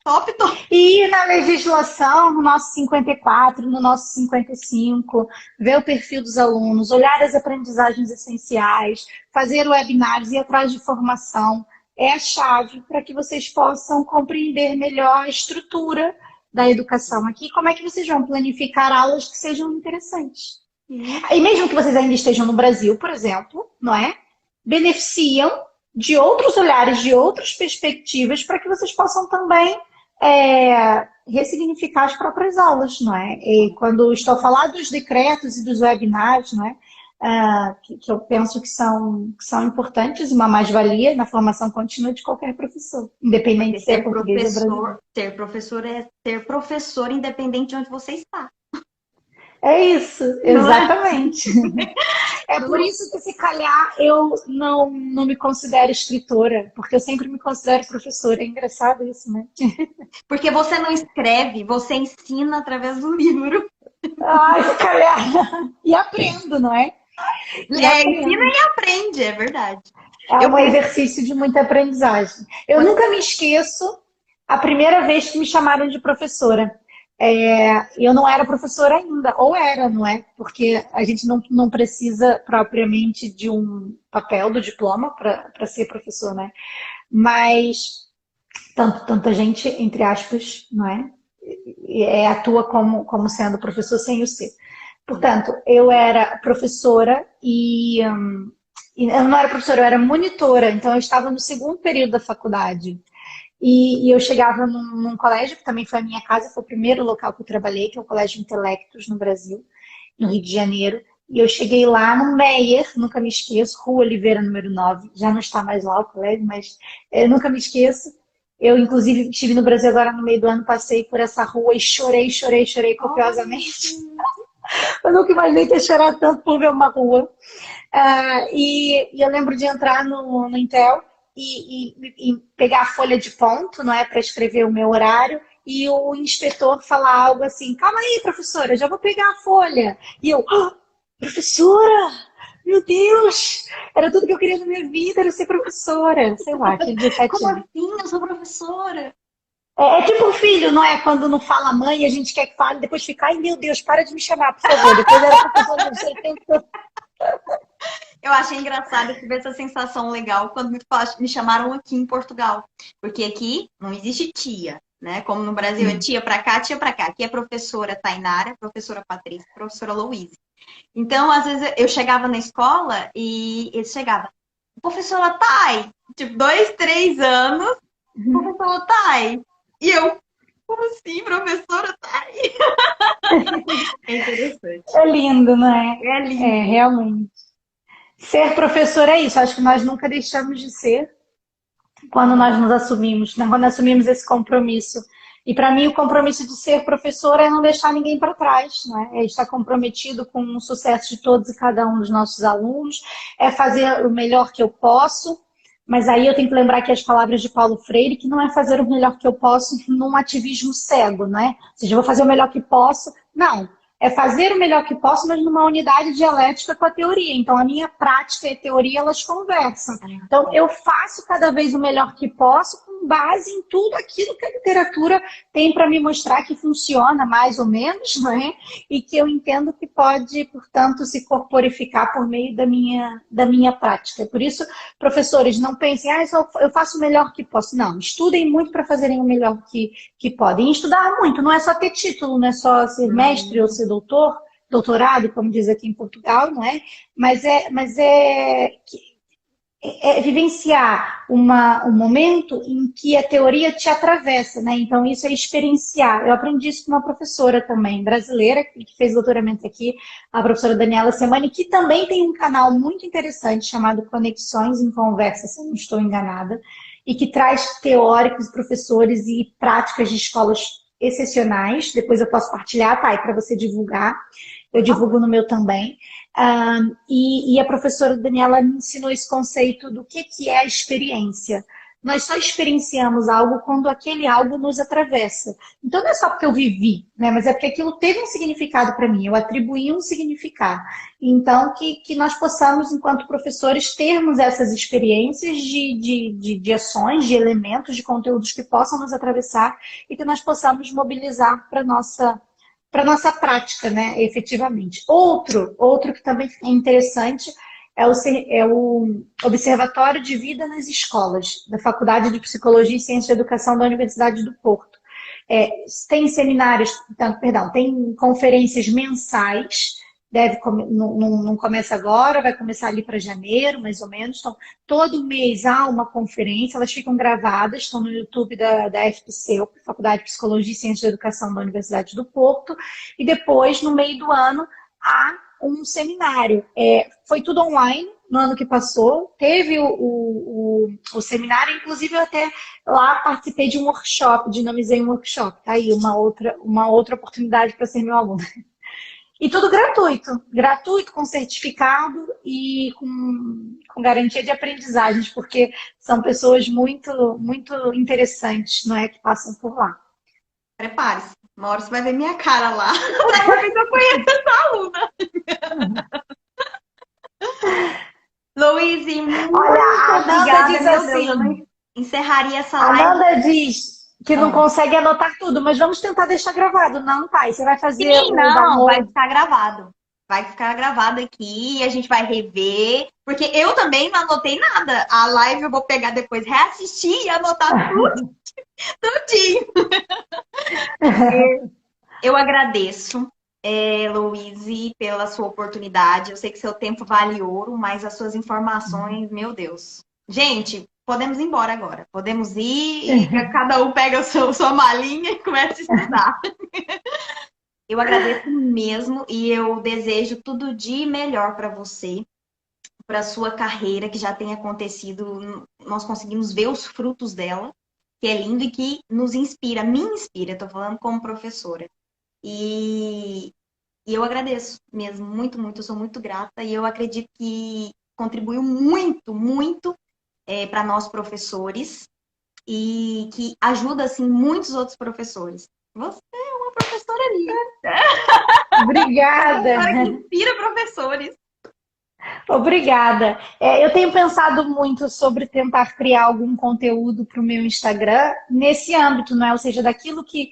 top. E na legislação, no nosso 54, no nosso 55, ver o perfil dos alunos, olhar as aprendizagens essenciais, fazer webinars, ir atrás de formação, é a chave para que vocês possam compreender melhor a estrutura da educação aqui, como é que vocês vão planificar aulas que sejam interessantes. E mesmo que vocês ainda estejam no Brasil, por exemplo, não é? Beneficiam de outros olhares, de outras perspectivas, para que vocês possam também ressignificar as próprias aulas, não é? E quando estou a falar dos decretos e dos webinars, não é? Que eu penso que são importantes, uma mais-valia na formação contínua de qualquer professor, independente de ser português ou brasileiro. Ser professor é ser professor independente de onde você está. É isso, exatamente. É por isso que, se calhar, eu não me considero escritora, porque eu sempre me considero professora. É engraçado isso, né? Porque você não escreve, você ensina através do livro. Ai, se calhar. E aprendo, não é? Ensina e aprende, é verdade. É um exercício de muita aprendizagem. Eu nunca me esqueço a primeira vez que me chamaram de professora. Eu não era professora ainda, ou era, não é? Porque a gente não precisa propriamente de um papel do diploma para ser professor, né? Mas tanta gente, entre aspas, não é? Atua como sendo professor sem o ser. Portanto, eu era professora e eu não era professora, eu era monitora, então eu estava no segundo período da faculdade. E eu chegava num colégio, que também foi a minha casa, foi o primeiro local que eu trabalhei, que é o Colégio Intelectos, no Brasil, no Rio de Janeiro. E eu cheguei lá no Meyer, nunca me esqueço, Rua Oliveira, número 9. Já não está mais lá o colégio, mas eu nunca me esqueço. Eu, inclusive, estive no Brasil agora no meio do ano, passei por essa rua e chorei, chorei, chorei copiosamente. Eu nunca imaginei ter chorado tanto por ver uma rua. E eu lembro de entrar no Intel e pegar a folha de ponto, não é, para escrever o meu horário, e o inspetor falar algo assim: calma aí, professora, já vou pegar a folha. E eu, professora, meu Deus, era tudo que eu queria na minha vida, era ser professora. Sei lá, tinha 17 Como anos. assim? Eu sou professora. É tipo um filho, não é? Quando não fala mãe, a gente quer que fale, depois fica, ai meu Deus, para de me chamar, por favor. Depois era professora, não sei o tempo. Eu achei engraçado, eu tive essa sensação legal quando me chamaram aqui em Portugal. Porque aqui não existe tia, né? Como no Brasil é tia pra cá, tia pra cá. Aqui é professora Tainara, professora Patrícia, professora Louise. Então, às vezes, eu chegava na escola e eles chegavam, professora Thay, tipo, 2, 3 anos, professora Thay. E eu, como assim, professora Thay? É interessante. É lindo, não é? É lindo. É, realmente. Ser professor é isso, acho que nós nunca deixamos de ser quando nós nos assumimos, né? Quando assumimos esse compromisso. E para mim o compromisso de ser professor é não deixar ninguém para trás, né? É estar comprometido com o sucesso de todos e cada um dos nossos alunos, é fazer o melhor que eu posso, mas aí eu tenho que lembrar aqui as palavras de Paulo Freire, que não é fazer o melhor que eu posso num ativismo cego, né? Ou seja, eu vou fazer o melhor que posso. Não, é fazer o melhor que posso, mas numa unidade dialética com a teoria. Então, a minha prática e a teoria, elas conversam. Então, eu faço cada vez o melhor que posso com base em tudo aquilo que a literatura tem para me mostrar que funciona mais ou menos, não é? E que eu entendo que pode, portanto, se corporificar por meio da minha prática. Por isso, professores, não pensem, eu faço o melhor que posso. Não, estudem muito para fazerem o melhor que podem. E estudar muito, não é só ter título, não é só ser mestre ou ser doutorado, como diz aqui em Portugal, não é? Mas é vivenciar um momento em que a teoria te atravessa, né? Então, isso é experienciar. Eu aprendi isso com uma professora também, brasileira, que fez doutoramento aqui, a professora Daniela Semani, que também tem um canal muito interessante chamado Conexões em Conversa, se eu não estou enganada, e que traz teóricos, professores e práticas de escolas excepcionais. Depois eu posso partilhar, tá? Para você divulgar. Eu divulgo no meu também. E a professora Daniela me ensinou esse conceito do que é a experiência. Nós só experienciamos algo quando aquele algo nos atravessa. Então não é só porque eu vivi, né? Mas é porque aquilo teve um significado para mim. Eu atribuí um significado. Então que nós possamos, enquanto professores, termos essas experiências de ações, de elementos, de conteúdos que possam nos atravessar e que nós possamos mobilizar para nossa prática, né, efetivamente. Outro que também é interessante é o Observatório de Vida nas Escolas, da Faculdade de Psicologia e Ciência da Educação da Universidade do Porto. Tem seminários, tem conferências mensais, não começa agora, vai começar ali para janeiro, mais ou menos. Então, todo mês há uma conferência, elas ficam gravadas, estão no YouTube da FPCEU, Faculdade de Psicologia e Ciência da Educação da Universidade do Porto, e depois, no meio do ano, há um seminário. Foi tudo online no ano que passou, teve o seminário, inclusive eu até lá participei de um workshop, dinamizei um workshop, tá aí uma outra oportunidade para ser meu aluno. E tudo gratuito, com certificado e com garantia de aprendizagens, porque são pessoas muito, muito interessantes, não é, que passam por lá. Prepare-se, uma hora você vai ver minha cara lá. Talvez eu conheça essa aluna. Louise, muito Olha, a Ananda obrigada, diz meu assim, Deus, eu não encerraria essa a live. Ananda diz que não consegue anotar tudo, mas vamos tentar deixar gravado, não, pai? Você vai fazer Sim, o não, download. vai ficar gravado. Vai ficar gravado aqui, a gente vai rever, porque eu também não anotei nada. A live eu vou pegar depois, reassistir e anotar tudinho. Eu agradeço. Louise, pela sua oportunidade. Eu sei que seu tempo vale ouro, mas as suas informações, meu Deus. Gente, podemos ir embora agora. Podemos ir e cada um pega a sua malinha e começa a estudar. Eu agradeço mesmo e eu desejo tudo de melhor para você, para sua carreira que já tem acontecido. Nós conseguimos ver os frutos dela, que é lindo e que nos inspira, me inspira. Estou falando como professora. E eu agradeço mesmo, muito, muito. Eu sou muito grata e eu acredito que contribuiu muito, muito para nós professores e que ajuda, assim, muitos outros professores. Você é uma professora linda. Obrigada. Professora que inspira professores. Obrigada. Eu tenho pensado muito sobre tentar criar algum conteúdo para o meu Instagram nesse âmbito, não é? Ou seja, daquilo que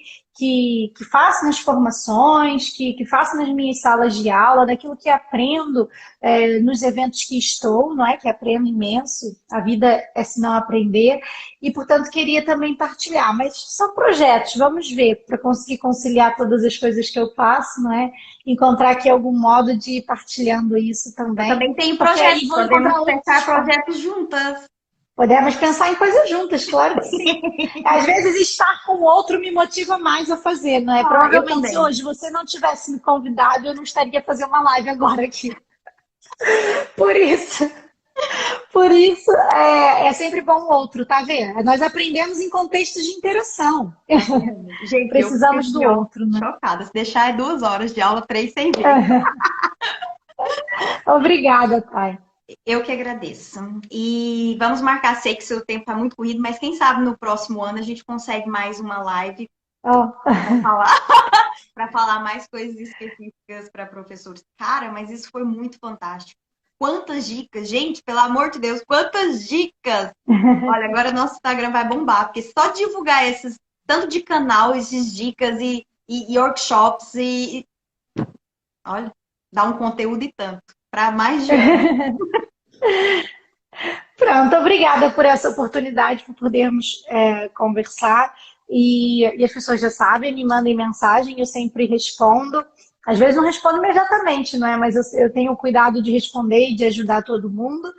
faço nas formações, que faço nas minhas salas de aula, daquilo que aprendo nos eventos que estou, não é? Que aprendo imenso. A vida é se não aprender. E, portanto, queria também partilhar. Mas são projetos, vamos ver, para conseguir conciliar todas as coisas que eu faço, não é? Encontrar aqui algum modo de ir partilhando isso Eu também. também tenho Porque projetos, aí vou podemos encontrar pensar outros. projetos juntas. Podemos pensar em coisas juntas, claro que sim. Às vezes estar com o outro me motiva mais a fazer, não é? Eu Provavelmente se também. hoje você não tivesse me convidado, eu não estaria fazendo uma live agora aqui. Por isso, por isso, é sempre bom o outro, tá vendo? Nós aprendemos em contextos de interação. Gente, eu fiquei Precisamos do assim, ó, outro, né? chocada. Se deixar é 2 horas de aula, 3 sem ver. Obrigada, pai. Eu que agradeço. E vamos marcar, sei que seu tempo está muito corrido, mas quem sabe no próximo ano a gente consegue mais uma live Oh. para falar mais coisas específicas para professores. Cara, mas isso foi muito fantástico. Quantas dicas, gente, pelo amor de Deus, quantas dicas! Olha, agora nosso Instagram vai bombar, porque só divulgar esses, tanto de canal, esses dicas e workshops olha, dá um conteúdo e tanto, para mais de ano. Pronto, obrigada por essa oportunidade, por podermos conversar. E as pessoas já sabem, me mandem mensagem, eu sempre respondo. Às vezes não respondo imediatamente, não é? Mas eu tenho o cuidado de responder e de ajudar todo mundo,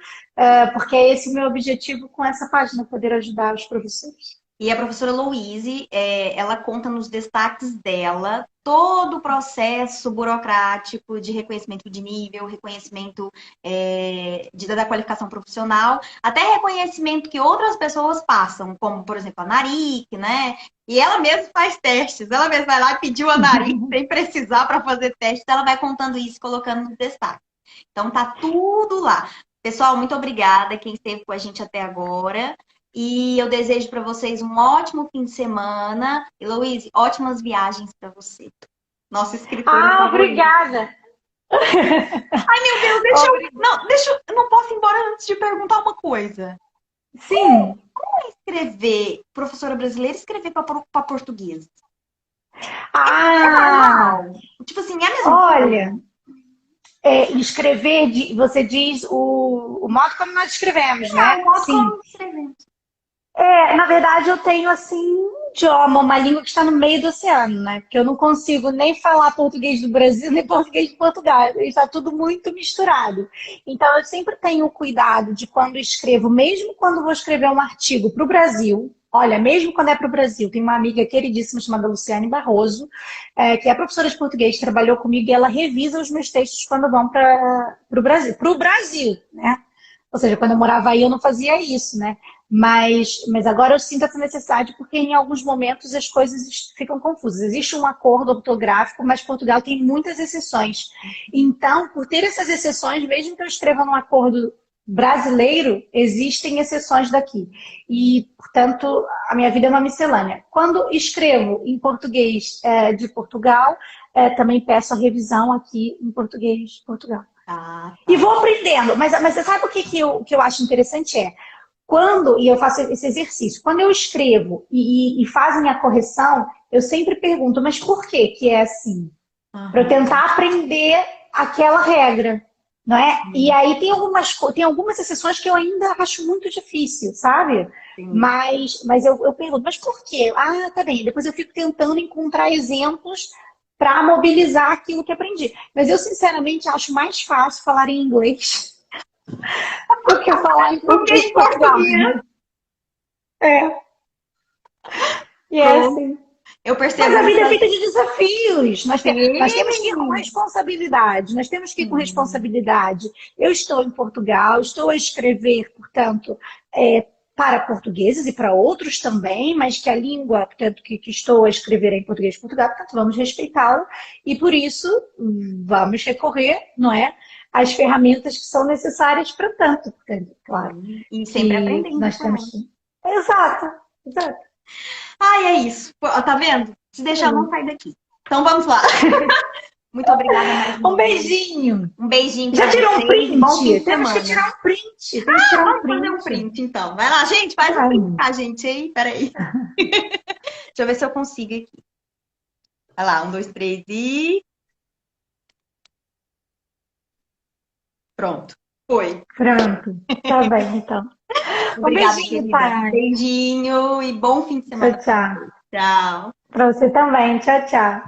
porque é esse o meu objetivo com essa página, poder ajudar os professores. E a professora Louise, ela conta nos destaques dela todo o processo burocrático de reconhecimento de nível, reconhecimento da qualificação profissional, até reconhecimento que outras pessoas passam, como, por exemplo, a NARIC, né? E ela mesma faz testes, ela mesma vai lá e pediu a NARIC sem precisar para fazer testes, ela vai contando isso, colocando nos destaques. Então, tá tudo lá. Pessoal, muito obrigada quem esteve com a gente até agora. E eu desejo para vocês um ótimo fim de semana. E, Louise, ótimas viagens para você. Nossa escritora favorita. Obrigada! Ai, meu Deus, eu não posso ir embora antes de perguntar uma coisa. Sim. Como escrever, professora brasileira, escrever para português? Ah! Tipo assim, é a mesma Olha, coisa? escrever, você diz o modo como nós escrevemos, né? O modo Sim. como escrevemos. Na verdade, eu tenho assim um idioma, uma língua que está no meio do oceano, né? Porque eu não consigo nem falar português do Brasil, nem português de Portugal. Está tudo muito misturado. Então, eu sempre tenho o cuidado de quando escrevo, mesmo quando vou escrever um artigo para o Brasil, olha, mesmo quando é para o Brasil, tem uma amiga queridíssima chamada Luciane Barroso, que é professora de português, trabalhou comigo e ela revisa os meus textos quando vão para o Brasil. Para o Brasil, né? Ou seja, quando eu morava aí eu não fazia isso, né? Mas agora eu sinto essa necessidade porque em alguns momentos as coisas ficam confusas. Existe um acordo ortográfico, mas Portugal tem muitas exceções. Então, por ter essas exceções, mesmo que eu escreva num acordo brasileiro, existem exceções daqui. E, portanto, a minha vida é uma miscelânea. Quando escrevo em português de Portugal, também peço a revisão aqui em português de Portugal. Tá. E vou aprendendo. Mas você sabe o que eu acho interessante e eu faço esse exercício, quando eu escrevo e fazem a correção, eu sempre pergunto, mas por que é assim? Para eu tentar aprender aquela regra, não é? E aí tem algumas exceções que eu ainda acho muito difícil, sabe? Mas eu pergunto, mas por quê? Ah, tá bem. Depois eu fico tentando encontrar exemplos para mobilizar aquilo que aprendi. Mas eu, sinceramente, acho mais fácil falar em inglês do que falar em Porque português em de Portugal. português. É. E é assim. Eu Mas percebo a vida é isso. feita de desafios. Nós temos que ir com Sim. responsabilidade. Nós temos que ir com Sim. responsabilidade. Eu estou em Portugal, estou a escrever, portanto, para portugueses e para outros também, mas que a língua, portanto, que estou a escrever é em português de Portugal, portanto, vamos respeitá-lo. E por isso, vamos recorrer, não é, às ferramentas que são necessárias para tanto. Portanto, claro, E sempre que aprendendo nós com temos ela. que... Exato, exato. Ai, é isso. Pô, tá vendo? Se deixar, não sai daqui. Então vamos lá. Muito obrigada mais uma Um vez. beijinho. Um beijinho Já pra tirou um vocês. print? Bom fim de Temos que semana. tirar um print. Temos que tirar um Vamos fazer um print. print, então. Vai lá, gente. Faz um print pra gente aí. Peraí. Deixa eu ver se eu consigo aqui. Vai lá. 1, 2, 3 e... Pronto. Foi. Pronto. Tá bem, então. Um Obrigada, beijinho, querida. pai. Beijinho e bom fim de Tchau, semana. tchau. Tchau. Pra você também. Tchau, tchau.